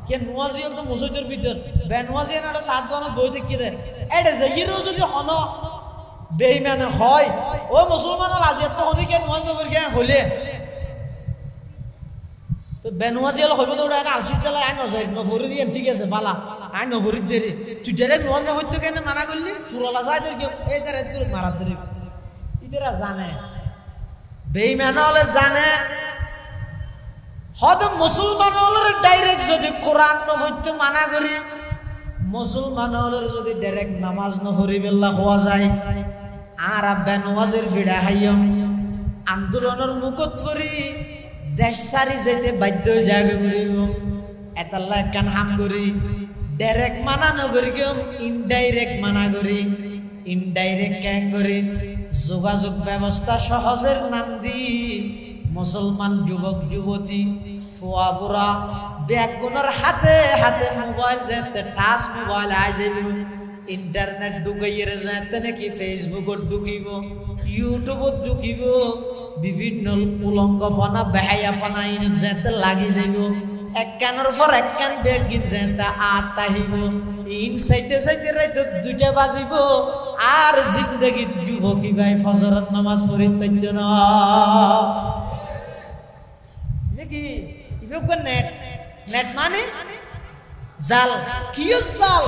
Speaker 1: কে নওয়াজি তো মসজিদের ভিতর বেনওয়াজি না সাত দন বই দেখি দে এটা যাইরো যদি হন বেঈমান হয় ও মুসলমান হল আজি তো খনিকে নয় নবর গে হলে তো বেনওয়াজি হল হইব তো ওটা আলসি চালা আই নজাই নভরি ঠিক আছে বালা আই নভরি দেরি তুই ডাইরেক্ট নয় না হইতো কেন মানা করলি পুরলা যায় তোর কি এই তারে তোর মারা দেরি ইতেরা জানে বেঈমান হলে জানে হদ মুসলমান হলের ডাইরেক্ট যদি কোরআন নভরিতে মানা করি মুসলমান হলের যদি ডাইরেক্ট নামাজ নভরি বেল্লা হওয়া যায় আর বেনওয়াজের ভিড়া হাইয়ম আন্দোলনের মুখত পরি দেশ সারি যেতে বাধ্য জায়গা করিব এতাল্লা কান হাম করি ডাইরেক্ট মানা নগরি গম ইনডাইরেক্ট মানা করি ইনডাইরেক্ট ক্যাং করি যোগাযোগ ব্যবস্থা সহজের নাম দি মুসলমান যুবক যুবতী ফুয়া বুড়া ব্যাগুনের হাতে হাতে মোবাইল যেতে টাচ মোবাইল আই যাব ইন্টারনেট ঢুকাইয়ে যেতে নাকি ফেসবুকত ঢুকিব ইউটিউবত ঢুকিব বিভিন্ন উলঙ্গপনা বেহায়াপনা ইন যেতে লাগি যাব একখানের পর একখান বেগিন যেতে আত আহিব ইন চাইতে চাইতে রাইতে 2টা বাজিব আর জিন্দগি যুবকী ভাই ফজরত নামাজ পড়ি পাইত না কি ইবে নেট নেট মানে জাল কিয়র জাল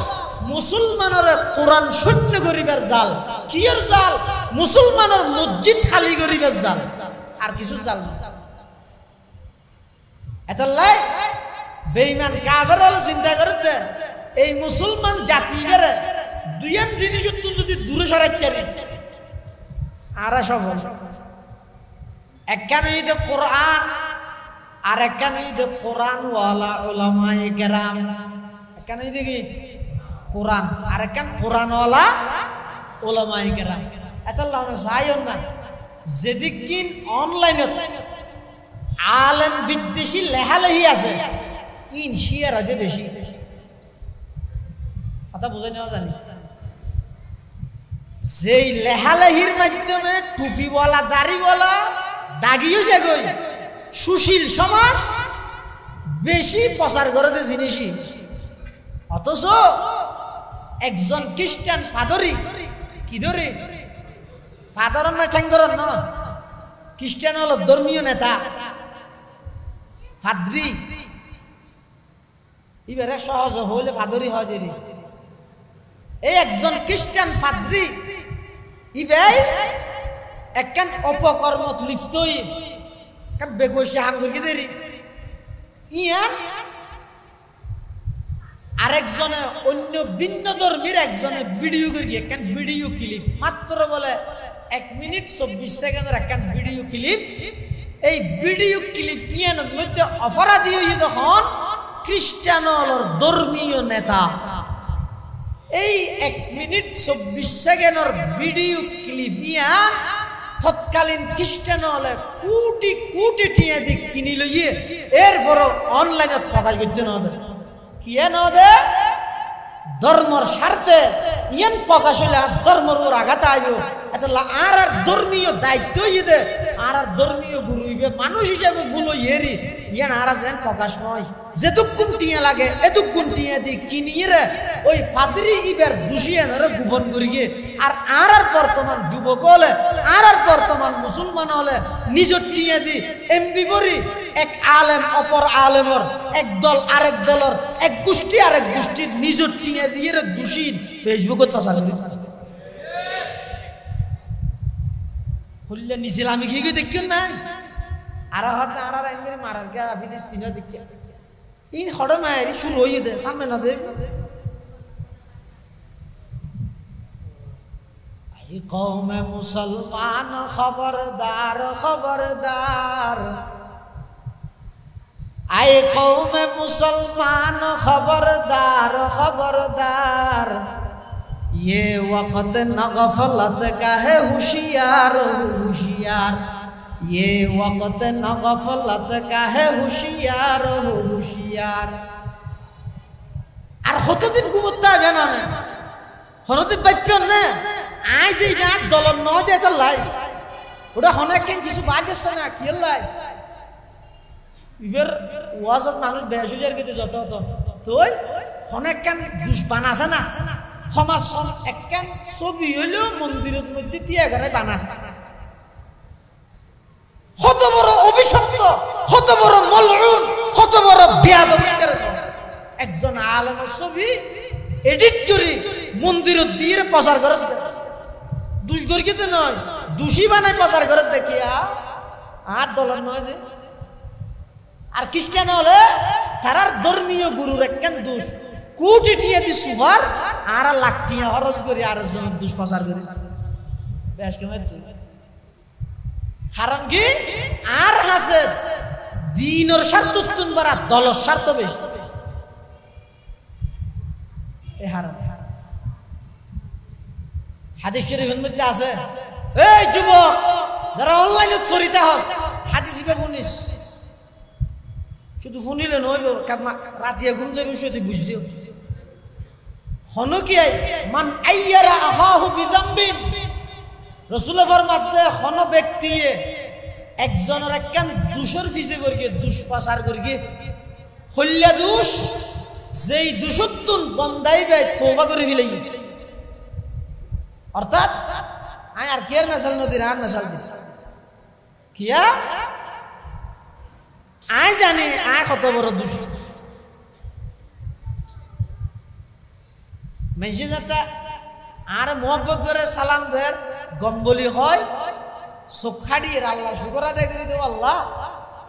Speaker 1: মুসলমানের কোরআন শূন্য করিবার জাল কিয়র জাল মুসলমানের মসজিদ খালি করিবার জাল আর কিছু জাল না এতলাই বেঈমান কাফের হল চিন্তা করতে এই মুসলমান জাতির দুইয়ান জিনিস যদি দূরে সরাইতে আর সফল একখানে ঈদ কোরআন আর একখানে ঈদ কোরআন ওয়ালা উলামায়ে কেরাম একখানে ঈদ কি কোরআন আর একখান কোরআন ওয়ালা উলামায়ে কেরাম এতলা আমরা যাইও না যেদিক কিন অনলাইনত আলেম বিদ্বেষী লেহালেহি আছে ইন শিয়ার আছে বেশি কথা বুঝাই নেওয়া জানি যেই লেহালেহির মাধ্যমে টুপিওয়ালা দাড়িওয়ালা দাগিও যাগই সুশীল সমাজ বেশি প্রচার করতে জিনিসই অথচ একজন খ্রিস্টান ফাদরি কি ধরে ফাদরন না ঠ্যাং ধরন না খ্রিস্টান হলো ধর্মীয় নেতা ফাদ্রি এবারে সহজ হইলে ফাদরি হয় দেরি এই একজন খ্রিস্টান ফাদ্রি ইবাই একখান অপকর্মত লিপ্ত বেগৈসে হাম করি দেরি ইয়ান আরেকজনে অন্য ভিন্ন ধর্মীর একজনে ভিডিও করি একখান ভিডিও ক্লিপ মাত্র বলে 1 মিনিট 24 সেকেন্ডের একখান ভিডিও ক্লিপ এই ভিডিও ক্লিপ ইয়ানোর মধ্যে অপরাধী হয়ে যখন খ্রিস্টানর ধর্মীয় নেতা এই 1 মিনিট 24 সেকেন্ডের ভিডিও ক্লিপ ইয়ান তৎকালীন খ্রিস্টান হলে কোটি কোটি টিয়া দি কিনি লইয়ে এরপর অনলাইনত প্রকাশ করতে না দে কি না দে ধর্মর স্বার্থে ইয়ান প্রকাশ হইলে ধর্মর উপর আঘাত আইব এতলা আর ধর্মীয় দায়িত্ব ইদে আর ধর্মীয় গুরু ইবে মানুষ হিসেবে গুলো ইয়েরি ইয়ান আর যেন প্রকাশ নয় যেটুকুন টিয়া লাগে এটুকুন টিয়া দি কিনিয়ে রে ওই ফাদরি ইবের দুশিয়ানরে গোপন করিয়ে আর বর্তমান যুবক হলে আর বর্তমান মুসলমান হলে নিজের টিয়া দি এমবি বরি এক আলেম অপর আলেমর এক দল আরেক দলর এক গোষ্ঠী আরেক গোষ্ঠীর নিজের টিয়া দিয়ে দূষিত ফেসবুকত প্রচার করে হইলে নিছিল আমি কি দেখেন না আর হাত না আর এমনি মারার কে ফিলিস্তিনে দেখে ইন খড় মায়েরি শুরু হয়ে দে সামনে না দে এই কওমে মুসলমান খবরদার খবরদার আই কওমে মুসলমান খবরদার খবরদার ये वक्त न गफलत का है होशियार होशियार ये वक्त न गफलत का है होशियार होशियार আর কতদিন ঘুমোতে হবে না হনদিন বাইপন না আই যে না দলন ন দে তো লাই ওটা অনেক কিছু বাদ গেছে না কি লাই ইবের ওয়াজত মানুষ বেহুশের গেছে যত তোই অনেক কেন দুষ্পান আছে না সমাজ একখান ছবি হইলেও মন্দিরের মধ্যে দিয়ে ঘরে বানা কত বড় অভিশপ্ত কত বড় মলউন কত বড় বেয়াদবি করেছে একজন আলেমের ছবি এডিট করে মন্দিরের দিয়ে প্রচার করে দুষ গর্গিতে নয় দোষী বানায় প্রচার করে দেখিয়া আর দলের নয় যে আর খ্রিস্টান হলে তারার ধর্মীয় গুরুর একখান দোষ কোটি টিয়া দি সুপার আর লাখ টিয়া খরচ করি আর জন দুষ্প্রচার করি বেশ কেমন কারণ কি আর হাসে দিনের স্বার্থ তুন বাড়া দলের স্বার্থ বেশি এ হারাম হাদিস শরীফের মধ্যে আছে এই যুবক যারা অনলাইনে ফরিতে হস হাদিস শুনিস শুধু শুনিলে নইব রাতিয়া ঘুম যাবে শুধু বুঝছে হন কি মান আইয়ারা আখাহু বিযামবিন রাসূল ফরমাতে হন ব্যক্তি একজনের একখান দোষের পিছে করিয়ে দুষ্প্রচার করিয়ে হল্লা দোষ যেই দোষতুন বন্দাইবে তওবা করে ফেলাই অর্থাৎ আই আর কের মেসাল নদীর আর মেসাল দিস কিয়া আই জানি আয় কত বড় দোষী মেনজি যাতে আর মোহব্বত করে সালাম দের গম্বলি হয় চোখাড়ির আল্লাহ শুকর আদায় করে দেব আল্লাহ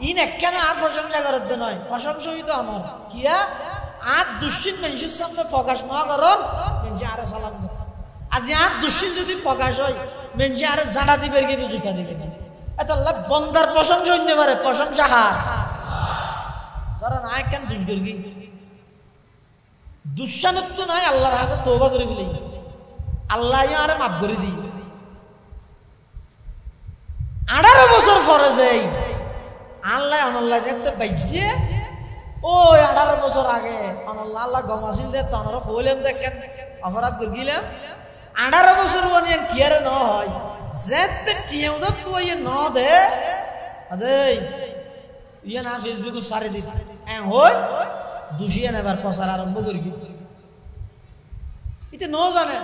Speaker 1: ইন একখানে আর প্রশংসা করত নয় প্রশংসা হইতো আমার কিয়া আর দুশ্চিন মেনজির সামনে প্রকাশ না করন মেনজি আরে সালাম আজ আর দুশ্চিন যদি প্রকাশ হয় মেনজি আরে জাড়া দিবে কিন্তু জুতা দিবে এত আল্লাহ বন্দার প্রশংসা হইতে পারে প্রশংসা হার কারণ আয় কেন দুষ করবি দুঃসানত্ব নয় আল্লাহর হাতে তওবা করে ফেলি আল্লাহ আরে মাফ করে দিই 18 বছর পরে যাই আল্লাহ অনল্লাহ যেতে পাইছে ওই 18 বছর আগে অনল্লাহ আল্লাহ গমাসিল দে তনর কইলাম দেখেন অপরাধ করে গিলাম 18 বছর বনিয়ান কি আর ন হয় যেতে টিয়াও তো তুই ন দে আদে ইয়া না ফেসবুক সারে দি হই দুশিয়া নেবার প্রচার আরম্ভ করি ইতে ন জানে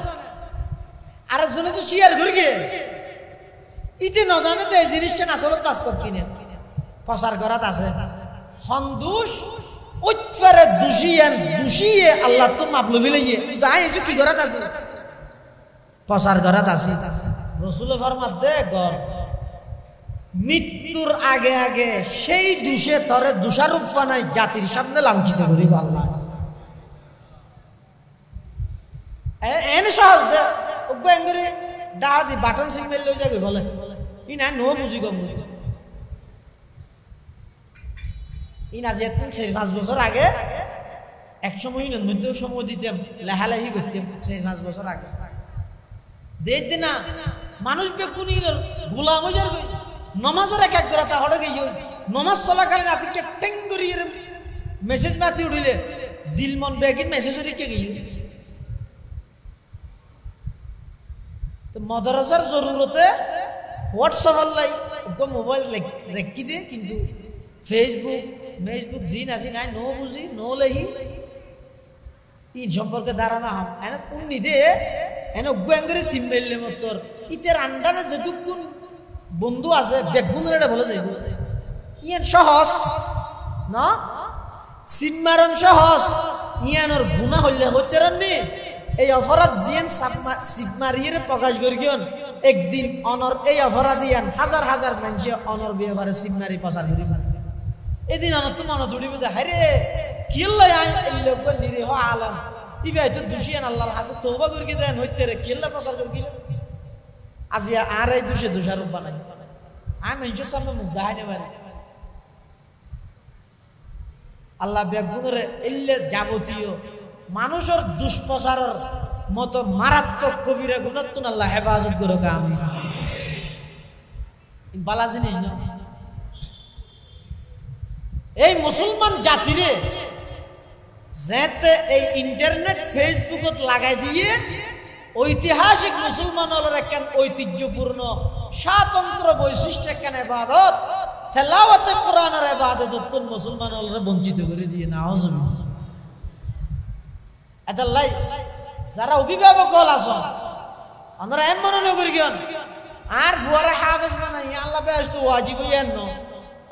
Speaker 1: আর জনে তো শেয়ার করি গে ইতে ন জানে তো এই জিনিসটা আসলে বাস্তব কিনে প্রচার করাত আছে হন্দুষ উচ্চারে দুশিয়ে আল্লাহ তো মাপলো ফেলাইয়ে দাই এসে কি করাত আছে প্রচার করাত আছে রাসূল ফরমাত দে গর মৃত্যুর আগে আগে সেই দোষে তরে দোষারোপ বানাই জাতির সামনে লাঞ্ছিত করিব আল্লাহ এনে সহজ দে ওগেঙ্গরি দাদি বাটন সিগন্যাল লই যাবে বলে ইনা নো বুঝি গম ইনা যে 4-5 বছর আগে এক সময় মধ্যে সময় দিতাম লেহালেহি করতাম 4-5 বছর আগে দেখতে না মানুষ বেকুনির গোলাম হয়ে যাবে নমাজের এক রাতা হড়ে গিয়ে নমাজ চলাকালীন আতিকে টেং করিয়ে মেসেজ মাতি উঠিলে দিল মন বেগিন মেসেজ রেখে গিয়ে তো মদরসার জরুরতে হোয়াটসঅ্যাপ আল্লাই মোবাইল রেখি দে কিন্তু ফেসবুক জি নাসি নাই নো বুঝি নো লেহি ইন সম্পর্কে ধারণা হম এনে কোন নিদে এনে গোয়াঙ্গরে সিম্বেললে মতর ইতের আন্ডারে যেটুকুন বন্ধু আছে বেগুনের এটা বলে যাই ইয়ান সহজ না সিম্মারন সহজ ইয়ানোর গুণা হইলে হইতে রান্নি এই অপরাধ জিয়ান সিপমারিয়ে প্রকাশ করি গিয়ন একদিন অনর এই অপরাধ ইয়ান হাজার হাজার মানুষে অনর বিয়েবারে সিপমারি প্রচার করি এদিন অনর তো মনে ধরিব দে হারে কিল্লাই এই লোক নিরীহ আলম ইবাই তো দুষিয়ান আল্লাহর হাসে তওবা করি দেন হইতে রে কিল্লা প্রচার করি আজি আর এই দুষে দোষারোপ বানাই আমি মানুষের সামনে মুখ দেখাই নেবে আল্লাহ বেগুনরে এলে যাবতীয় মানুষের দুষ্প্রচারের মতো মারাত্মক কবিরা গুণাত্মন আল্লাহ হেফাজত করে আমি বালা জিনিস না এই মুসলমান জাতিরে যেতে এই ইন্টারনেট ফেসবুকত লাগাই দিয়ে ঐতিহাসিক মুসলমান হলের একখান ঐতিহ্যপূর্ণ স্বাতন্ত্র বৈশিষ্ট্য একখান ইবাদত তেলাওয়াতে কোরআনের ইবাদত তুন মুসলমান হলের বঞ্চিত করে দিয়ে নাউজুবিল্লাহ এতাল্লাই যারা অভিভাবক হল আসল আমরা এমন মনে করি কেন আর ফুয়ারে হাফেজ বানাই আল্লাহ বেহেশত ওয়াজিব ইয়ান ন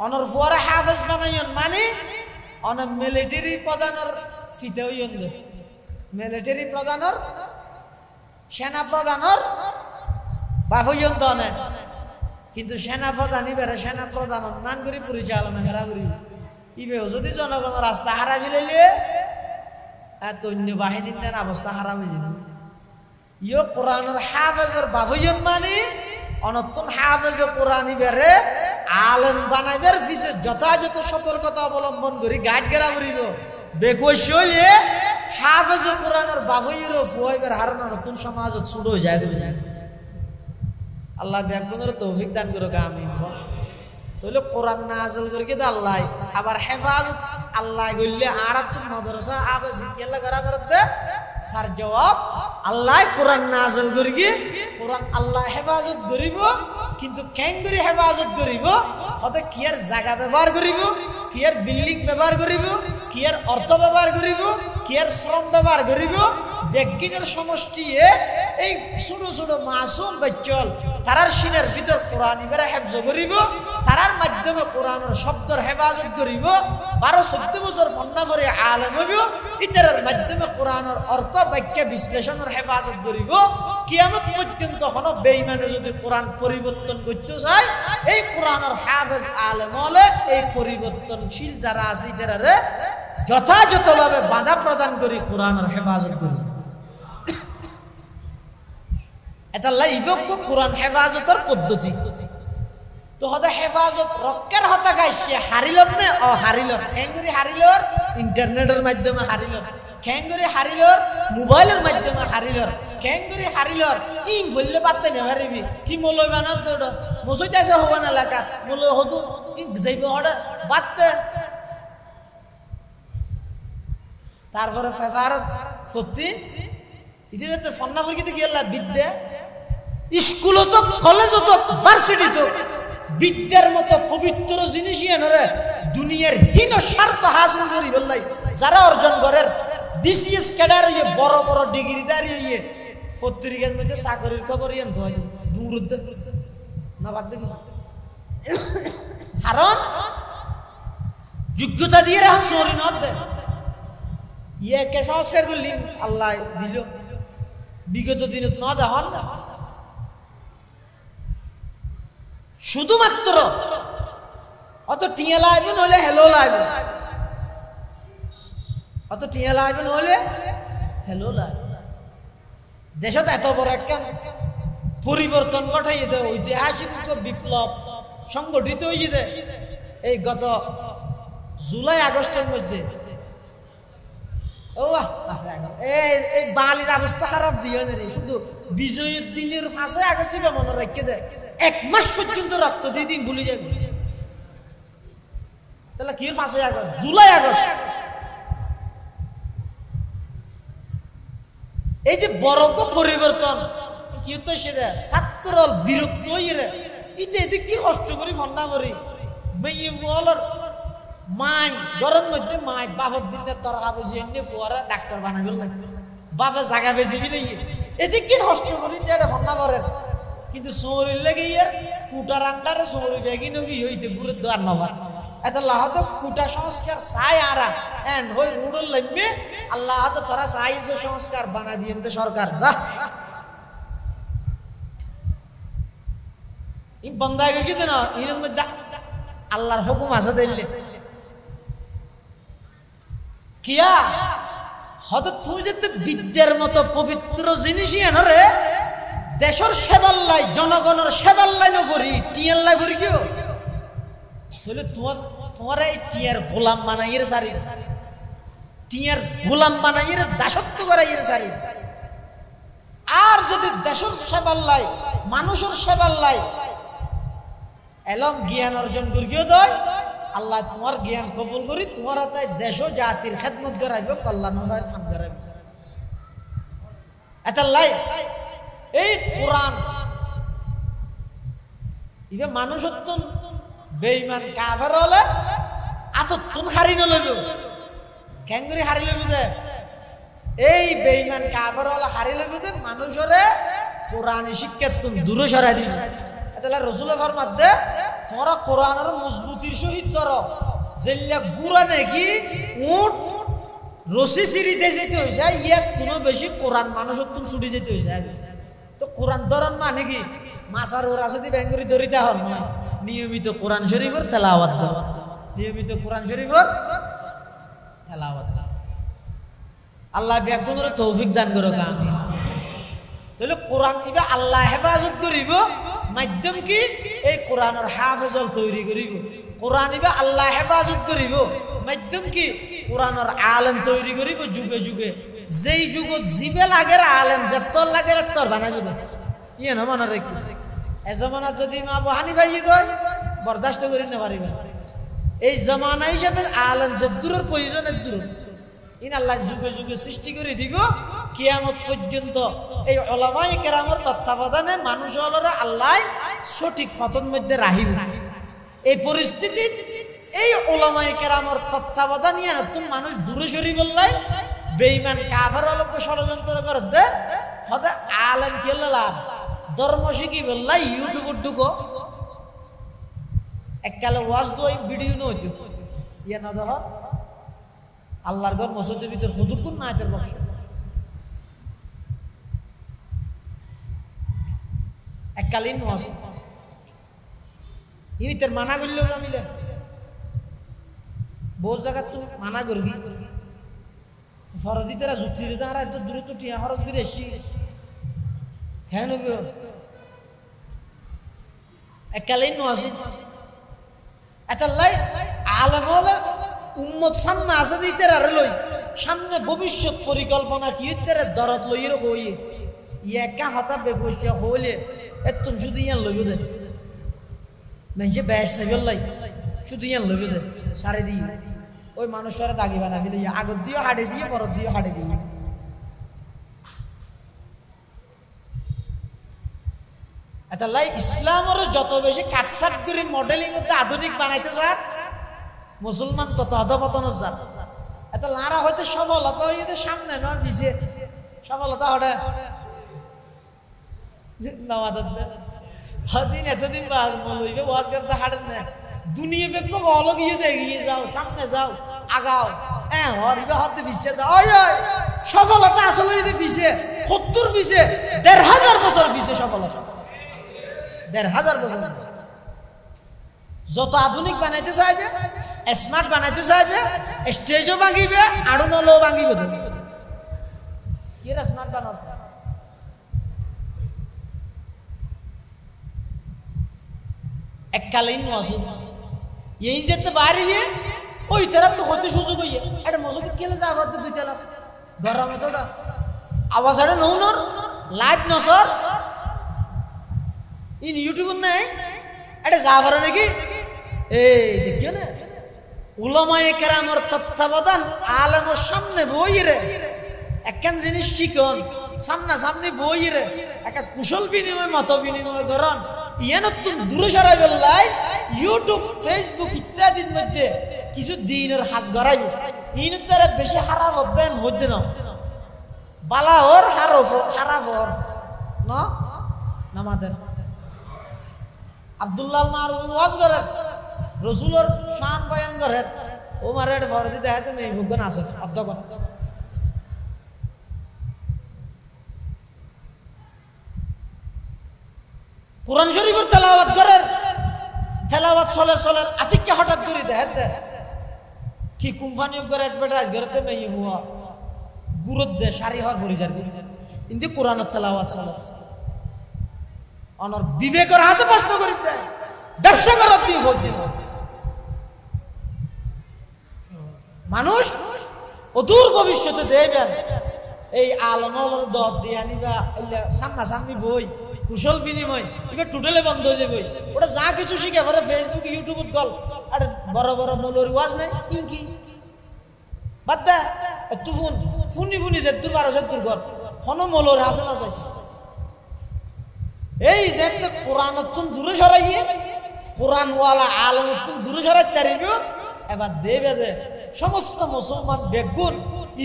Speaker 1: অনর ফুয়ারে হাফেজ বানাইন মানে অন মিলিটারি প্রধানের ফিতে হইন দে মিলিটারি প্রধানের সেনা প্রধানের বাপ হইন তো না কিন্তু সেনা প্রধান ইবারে সেনা প্রধান নান করে পরিচালনা করা করি ইবে যদি জনগণের রাস্তা হারাবি লইলে তৈন্য বাহিনীর অবস্থা খারাপ হয়ে যাবে ইয়ে কোরআনের হাফেজের বাবুয়ন মানে অনতন হাফেজ কোরআন বেড়ে আলেম বানাইবার পিছে যথাযথ সতর্কতা অবলম্বন করি গাইড গেরা করিব বেকশলে হাফেজ কোরআনের বাবুয়ের ফুয়াইবার হারানো নতুন সমাজত ছুড়ো যায় আল্লাহ বেগুনের তৌফিক দান করুক আমিন তাহলে কোরআন নাযিল করি কি আল্লাহ আবার হেফাজত আল্লাহ গইলে আর তো মাদ্রাসা আবে শিক্ষা করা করতে তার জবাব আল্লাহ কোরআন নাযিল করি কি কোরআন আল্লাহ হেফাজত করিব কিন্তু কেন করি হেফাজত করিব হতে কিয়ার জায়গা ব্যবহার করিব কিয়ার বিল্ডিং ব্যবহার করিব কিয়ার অর্থ ব্যবহার করিব কিয়ার শ্রম ব্যবহার করিব ব্যক্তিদের সমষ্টি এই ছোট ছোট মাসুম বাচ্চল তারার সিনের ভিতর কোরআন ইবারে হেফজ করিব তারার মাধ্যমে কোরআনের শব্দের হেফাজত করিব 12-14 বছর ফন্না করে আলেম হইব ইতারের মাধ্যমে কোরআনের অর্থ বাক্য বিশ্লেষণের হেফাজত করিব কিয়ামত পর্যন্ত কোনো বেঈমানে যদি কোরআন পরিবর্তন করতে চায় এই কোরআনের হাফেজ আলেম হলে এই পরিবর্তনশীল যারা আছে ইতারে যথাযথভাবে বাধা প্রদান করি কোরআনের হেফাজত করি এটা লাইবক কোরআন হেফাজতের পদ্ধতি তো হদা হেফাজত রক্ষার হতা গাইছে হারিলর নে ও হারিলর কেঙ্গুরি হারিলর ইন্টারনেটের মাধ্যমে হারিলর কেঙ্গুরি হারিলর মোবাইলের মাধ্যমে হারিলর কেঙ্গুরি হারিলর ই বললে পাতে না হারিবি কি মলই বানাত দড় মসইতাছে হওয়া না লাগা মলই হদু যাইব হড়া বাতে তারপরে ফেভারত ফতি ইতিতে ফন্না ফরকিতে গেলা বিদ্যা স্কুল তো কলেজ তো ভার্সিটি তো বিদ্যার মতো পবিত্র জিনিস এনরে দুনিয়ার হীন স্বার্থ হাসিল করি বললাই যারা অর্জন করেন বিসিএস ক্যাডার ইয়ে বড় বড় ডিগ্রি দাঁড়িয়ে পত্রিকার মধ্যে চাকরির খবর ইয়ে দূর না বাদ দেখি কারণ যোগ্যতা দিয়ে এখন সরি না দে ইয়ে কে সংস্কার করলি আল্লাহ দিল বিগত দিনে না দেখুন শুধুমাত্র অত টিয়া লাইবেন হলে হ্যালো লাইবেন অত টিয়া লাইবেন হলে হ্যালো লাইবেন দেশত এত বড় একটা পরিবর্তন ঘটাই দে ঐতিহাসিক বিপ্লব সংগঠিত হয়ে দে এই গত জুলাই আগস্টের মধ্যে এই বাঙালির অবস্থা খারাপ দিয়ে শুধু বিজয়ের দিনের 5 আগস্ট মনে রেখে দেয় 1 মাস পর্যন্ত রক্ত দিয়ে দিন ভুলে যায় তাহলে কি 5 আগস্ট জুলাই আগস্ট এই যে বড় পরিবর্তন কি হতো সেটা ছাত্র বিরক্ত হয়ে রে ইতে এদিক কি কষ্ট করি ফন্না করি মেয়ে বলার মাই গরম মধ্যে মাই বাপের দিনে তরহা বেশি এনে ফুয়ারা ডাক্তার বানাবে বাপে জায়গা বেশি বিলে এদিক কি কষ্ট করি এটা ফন্না করেন কিন্তু শরীর লেগে ইয়ার কুটার আন্ডারে শরীর ব্যাগি নগি হইতে পুরো দোয়ার নবার এত লাহত কুটা সংস্কার চাই আরা এন হই রুডল লাগবে আল্লাহ তো তারা চাই যে সংস্কার বানা দিয়ে তো সরকার যা ই বন্ধ হয়ে গেছে না এর মধ্যে আল্লাহর হুকুম আছে দিলে কিয়া হয়তো তুই যদি বিদ্যার মতো পবিত্র জিনিসই এনো রে দেশের সেবার লাই জনগণের সেবার লাই নকরি টিয়ার লাই ভরি কেউ তাহলে তোমার এই টিয়ার গোলাম বানাইয়ের সারি টিয়ার গোলাম বানাইয়ের দাসত্ব করাইয়ের সারি আর যদি দেশের সেবার লাই মানুষের সেবার লাই এলম জ্ঞান অর্জন করিও দয় আল্লাহ তোমার জ্ঞান কবুল করি তোমার হাতে দেশ ও জাতির খেদমত করাইব কল্যাণ হয় কাম করাইব এত লাই এই কোরআন ইবে মানুষত্ব বেঈমান কাফের হলে আততুন হারি নলইব কেঙ্গুরি হারি লইব যে এই বেঈমান কাফের হলে হারি লইব যে মানুষরে কোরআনি শিক্ষা তুন দূরে সরাই দিবে এতলা রাসূলের ফরমাতে তোমরা কোরআনের মজবুতির সহিত ধরো যেল্লা গুড়া নাকি উট রশি সিঁড়িতে যেতে হয়েছে ইয়ে তুনো বেশি কোরআন মানুষের তুন ছুটি যেতে হয়েছে তো কোরআন ধরন মানে কি মাসার ওর আছে দি ব্যাঙ্গুরি দরিতা হন না নিয়মিত কোরআন শরীফের তেলাওয়াত করো নিয়মিত কোরআন শরীফের তেলাওয়াত করো আল্লাহ ব্যাগুনের তৌফিক দান করো আমি তাহলে কোরআন ইবা আল্লাহ হেফাজত করিব মাধ্যম কি এই কোরআনের হাফেজল তৈরি করিব কোরআন ইবা আল্লাহ হেফাজত করিব মাধ্যম কি কোরআনের আলেম তৈরি করিব যুগে যুগে যেই যুগত জিবে লাগের আলেম যতর লাগের তোর বানাবি না ইয়ে না মনে রাখি এ জমানা যদি মা আবু হানিফা কয় বরদাস্ত করি না পারিব এই জমানা হিসাবে আলেম যে দূরের প্রয়োজনের দূর ইন আল্লাহ যুগে যুগে সৃষ্টি করে দিব কিয়ামত পর্যন্ত এই উলামায়ে কেরামের তত্ত্বাবধানে মানুষ হলরা আল্লাহ সঠিক পথের মধ্যে রাহিব এই পরিস্থিতি এই উলামায়ে কেরামের তত্ত্বাবধান নিয়ে নতুন মানুষ দূরে সরি বললাই বেঈমান কাফের হলকে ষড়যন্ত্র করে দে হতে আলেম কেলাম ধর্ম শিখি বললাই ইউটিউবে ঢুকো এককালে ওয়াজ দই ভিডিও নইতো ইয়া না দহ আল্লাহর ঘর মসজিদের ভিতর হুদুকুন না আয়াতের বাক্স এককালীন ওয়াজ ইনি তোর মানা করলেও জামিলে বহু জায়গা তুই মানা করবি ফরজি তারা যুক্তি দিতে আর এত দূরত্ব টিয়া খরচ করে এসছি হ্যাঁ নবী এককালীন ওয়াজ এটা লাই আলেম হলে উম্মত সামনে আছে দিতে আর লই সামনে ভবিষ্যৎ পরিকল্পনা কি তেরে দরদ লইর কই একা হতা বেবস্যা হইলে এতন শুধু ইয়ান লইব দে মেনছে বেশ সাইবল লাই শুধু ইয়ান লইব দে সারে দি ওই মানুষের দাগি বানা ফেলে আগত দিও হাড়ে দিয়ে পরত দিও হাড়ে দিয়ে এটা লাই ইসলামের যত বেশি কাটসাট করে মডেলিং হতে আধুনিক বানাইতে চায় মুসলমান তত অধপতনের জাত এত লারা হয়তো সফলতা হইতে সামনে নয় পিছিয়ে সফলতা হঠাৎ হদিন এতদিন লইবে ওয়াজ করতে হাঁটেন না দুনিয়া বেগ অলগ ইয়ে এগিয়ে যাও সামনে যাও আগাও হ্যাঁ হরিবে হতে পিছিয়ে যাও সফলতা আসলে যদি পিছিয়ে 70 পিছিয়ে 1500 বছর পিছিয়ে সফলতা 1500 বছর যত আধুনিক বানাইতে চাইবে স্মার্ট বানাইতে চাইবে স্টেজও ভাঙিবে আরো নলো ভাঙিবে কি স্মার্ট বানাতে এককালীন মসজিদ এই যেতে বাড়িয়ে ওই তারা তো হতে সুযোগ হইয়া এটা মসজিদ খেলে যা আবার দুই তেলা গরম তোটা আওয়াজ আরে নৌনর লাইভ নসর ইন ইউটিউব নাই এটা যা পারে নাকি এই দেখিও না উলামায়ে কেরামের তত্ত্বাবধান আলেমের সামনে বইরে একখান জিনিস শিখন সামনা সামনে বইরে একটা কুশল বিনিময় মত বিনিময় করেন ইয়ে নতুন দূরে সরাই বললাই ইউটিউব ফেসবুক ইত্যাদির মধ্যে কিছু দিনের হাজ গড়াইব ইনের দ্বারা বেশি হারাপ হবেন হইতে না বালা ওর খারাপ ওর না নামাদের আব্দুল্লাহ মার ওয়াজ করেন রসুলোর শান বয়ান করে ওমারের ফরদি দেখাতে মেয়ে ভুগন আছে অর্ধগণ কোরআন শরীফের তেলাওয়াত করে তেলাওয়াত চলে আতিককে হঠাৎ করে দেখাতে কি কোম্পানি করে অ্যাডভার্টাইজ করতে মেয়ে ভুয়া গুরুত দে সারি হওয়ার পরিচার কিন্তু কোরআনের তেলাওয়াত চলে অনর বিবেকের হাসে প্রশ্ন করি দেয় ব্যবসা করার দিয়ে ভোট দিব মানুষ অদূর ভবিষ্যতে দেবেন এই আলমর দর দিয়ে আনিবা সামনাসামনি বই কুশল বিনিময় এবার টোটালে বন্ধ হয়ে যাবে ওটা যা কিছু শিখে পরে ফেসবুক ইউটিউব গল আর বড় বড় মৌলর ওয়াজ নাই কি বাদ দে একটু ফুনি যে দূর বারো দূর ঘর কোনো মৌলর হাসে না যাই এই যে কোরআন দূরে সরাইয়ে কোরআনওয়ালা আলম দূরে সরাই তারিব এবার দেবে দে সমস্ত মুসলমান বেগুন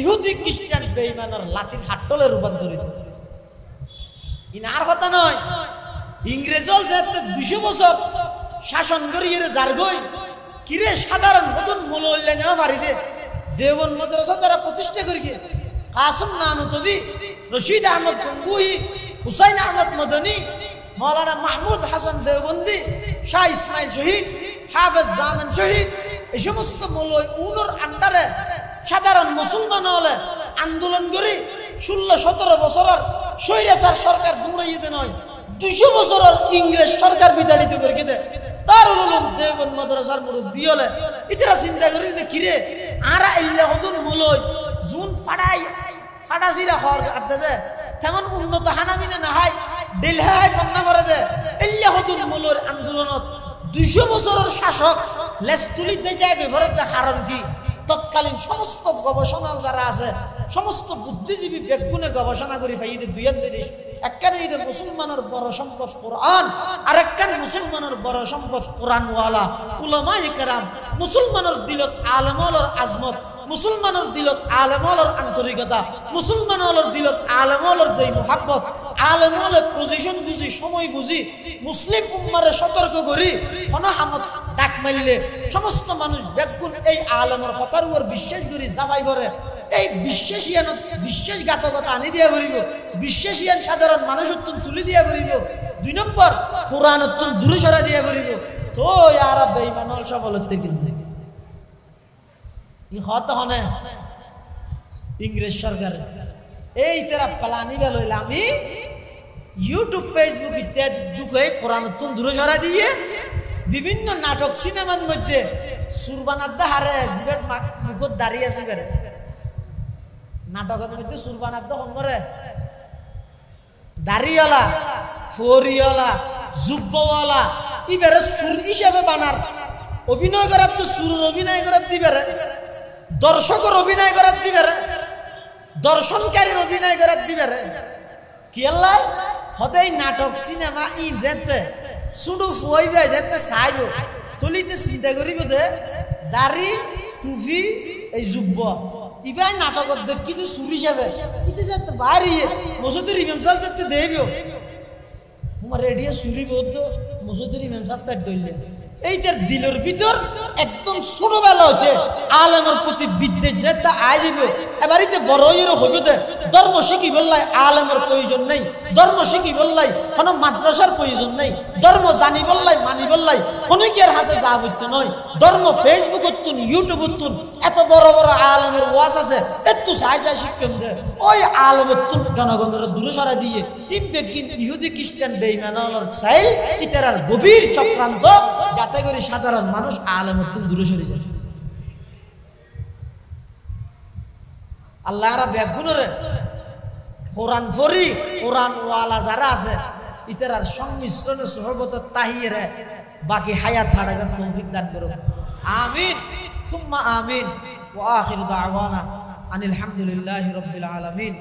Speaker 1: ইহুদি খ্রিস্টান বেঈমানের লাতির হাট্টলে রূপান্তরিত ইনার কথা নয় ইংরেজল যে 200 বছর শাসন করিয়ে জারগই কিরে সাধারণ নতুন মৌলউল্লাহ নেওয়া পারিতে দেওবন্দ মাদ্রাসা যারা প্রতিষ্ঠা করিয়ে কাসিম নানুতবি রশিদ আহমদ গঙ্গুই হুসাইন আহমদ মদনী মৌলানা মাহমুদ হাসান দেওবন্দি শাহ ইসমাইল শহীদ হাফেজ জামান শহীদ এই সমস্ত মৌলই উনোর আন্ডারে সাধারণ মুসলমান হলে আন্দোলন করি 16-17 বছরের স্বৈরাচার সরকার দৌড়াইতে নয় 200 বছরের ইংরেজ সরকার বিতাড়িত করে দে দারুল উলুম দেওবন্দ মাদ্রাসার মুরব্বি হলে ইতরা চিন্তা করি যে কিরে আরা ইল্লা হুদুল মুলই জুন ফাড়াজিরা হর আদে দে তেমন উন্নত হানামিনে না হয় দিলহাই কন্না করে দে ইল্লা হুদুল মুলর আন্দোলনত 200 বছরের শাসক লেস তুলি দে জায়গায় ভরে দে কারণ কি তৎকালীন সমস্ত গবেষণাল যারা আছে সমস্ত বুদ্ধিজীবী বেগুনে গবেষণা করে ফাইদে দুইয়ের জিনিস একখানে ঈদে মুসলমানের বড় সম্পদ কোরআন আর একখানে মুসলমানের বড় সম্পদ কোরআনওয়ালা উলামায়ে কেরাম মুসলমানের দিলত আলেমওয়ালার আজমত মুসলমানের দিলত আলেমওয়ালার আন্তরিকতা মুসলমানের দিলত আলেমওয়ালার যেই মুহাব্বত আলেমওয়ালার পজিশন বুঝি সময় বুঝি মুসলিম উম্মারে সতর্ক করি অনাহামত ডাক মারলে সমস্ত মানুষ বেগুন এই আলেমের কথার উপর বিশ্বাস করি জাফাই করে এই বিশ্বাসঘাতকতা আনি দিয়া ভরিব বিশ্বাসিয়ান সাধারণ মানুষ তুলি দিয়া ভরিব 2 নম্বর কোরআন দূরে সরা দিয়া ভরিব তো আর বেঈমানল সফলতে কিন্তু ই হত হনে ইংরেজ সরকার এই তেরা প্লানি বেলইলা আমি ইউটিউব ফেসবুক ইত্যাদি যুগে কোরআন দূরে সরা দিয়ে বিভিন্ন নাটক সিনেমার মধ্যে সুরবানার দা হারে জিবের মুখত দাঁড়িয়ে আছে বেড়ে নাটকের মধ্যে সুরবানার দা করে দাড়িওয়ালা ফরিওয়ালা যুব্বওয়ালা ইবারে সুর হিসাবে বানার অভিনয় করার তো সুরের অভিনয় করার দিবেরে দর্শকের অভিনয় করার দিবেরে দর্শনকারীর অভিনয় করার দিবেরে কি আল্লাহ হতেই নাটক সিনেমা ই যেতে শুধু ফুয়াইবে যেতে চাইব তলিতে চিন্তা করিব দে দাড়ি টুপি এই যুব্ব ইবাই নাটকত দেখ কিন্তু সুর হিসাবে ইতে যেতে বাড়িয়ে মসুদের ইমাম সাহেব যেতে দেব তোমার রেডিও সুরি বলতো মসুদের ইমাম সাহেব তার ডইলে এইটার দিলের ভিতর একদম ছোটবেলা হইতে আলেমের প্রতি বিদ্বেষ যেতে আইব এবারিতে বড় হইরে হইব দে ধর্ম শিখি বললাই আলেমের প্রয়োজন নেই ধর্ম শিখি বললাই কোনো মাদ্রাসার প্রয়োজন নেই ধর্ম জানি বললাই মানি বললাই অনেকের হাসে যা হইতে নয় ধর্ম ফেসবুক তুন ইউটিউব তুন এত বড় বড় আলেমের ওয়াজ আছে একটু চাই শিক্ষণ দে ওই আলেমের তুন জনগণের দূরে সরা দিয়ে ইমবেগিন ইহুদি খ্রিস্টান বেঈমানর চাইল ইতারার গভীর চক্রান্ত যাতে করে সাধারণ মানুষ আলেমের তুন দূরে সরে যায় আল্লাহরা বেগুনরে কোরআন ফরি কোরআন ওয়ালা যারা আছে ইতারার সংমিশ্রণে সুহবত তাহিরে বাকি হায়াত থাড়াবেন তৌফিক দান করুন আমিন সুম্মা আমিন ওয়া আখিরু দাওয়ানা আনিল হামদুলিল্লাহি রাব্বিল আলামিন।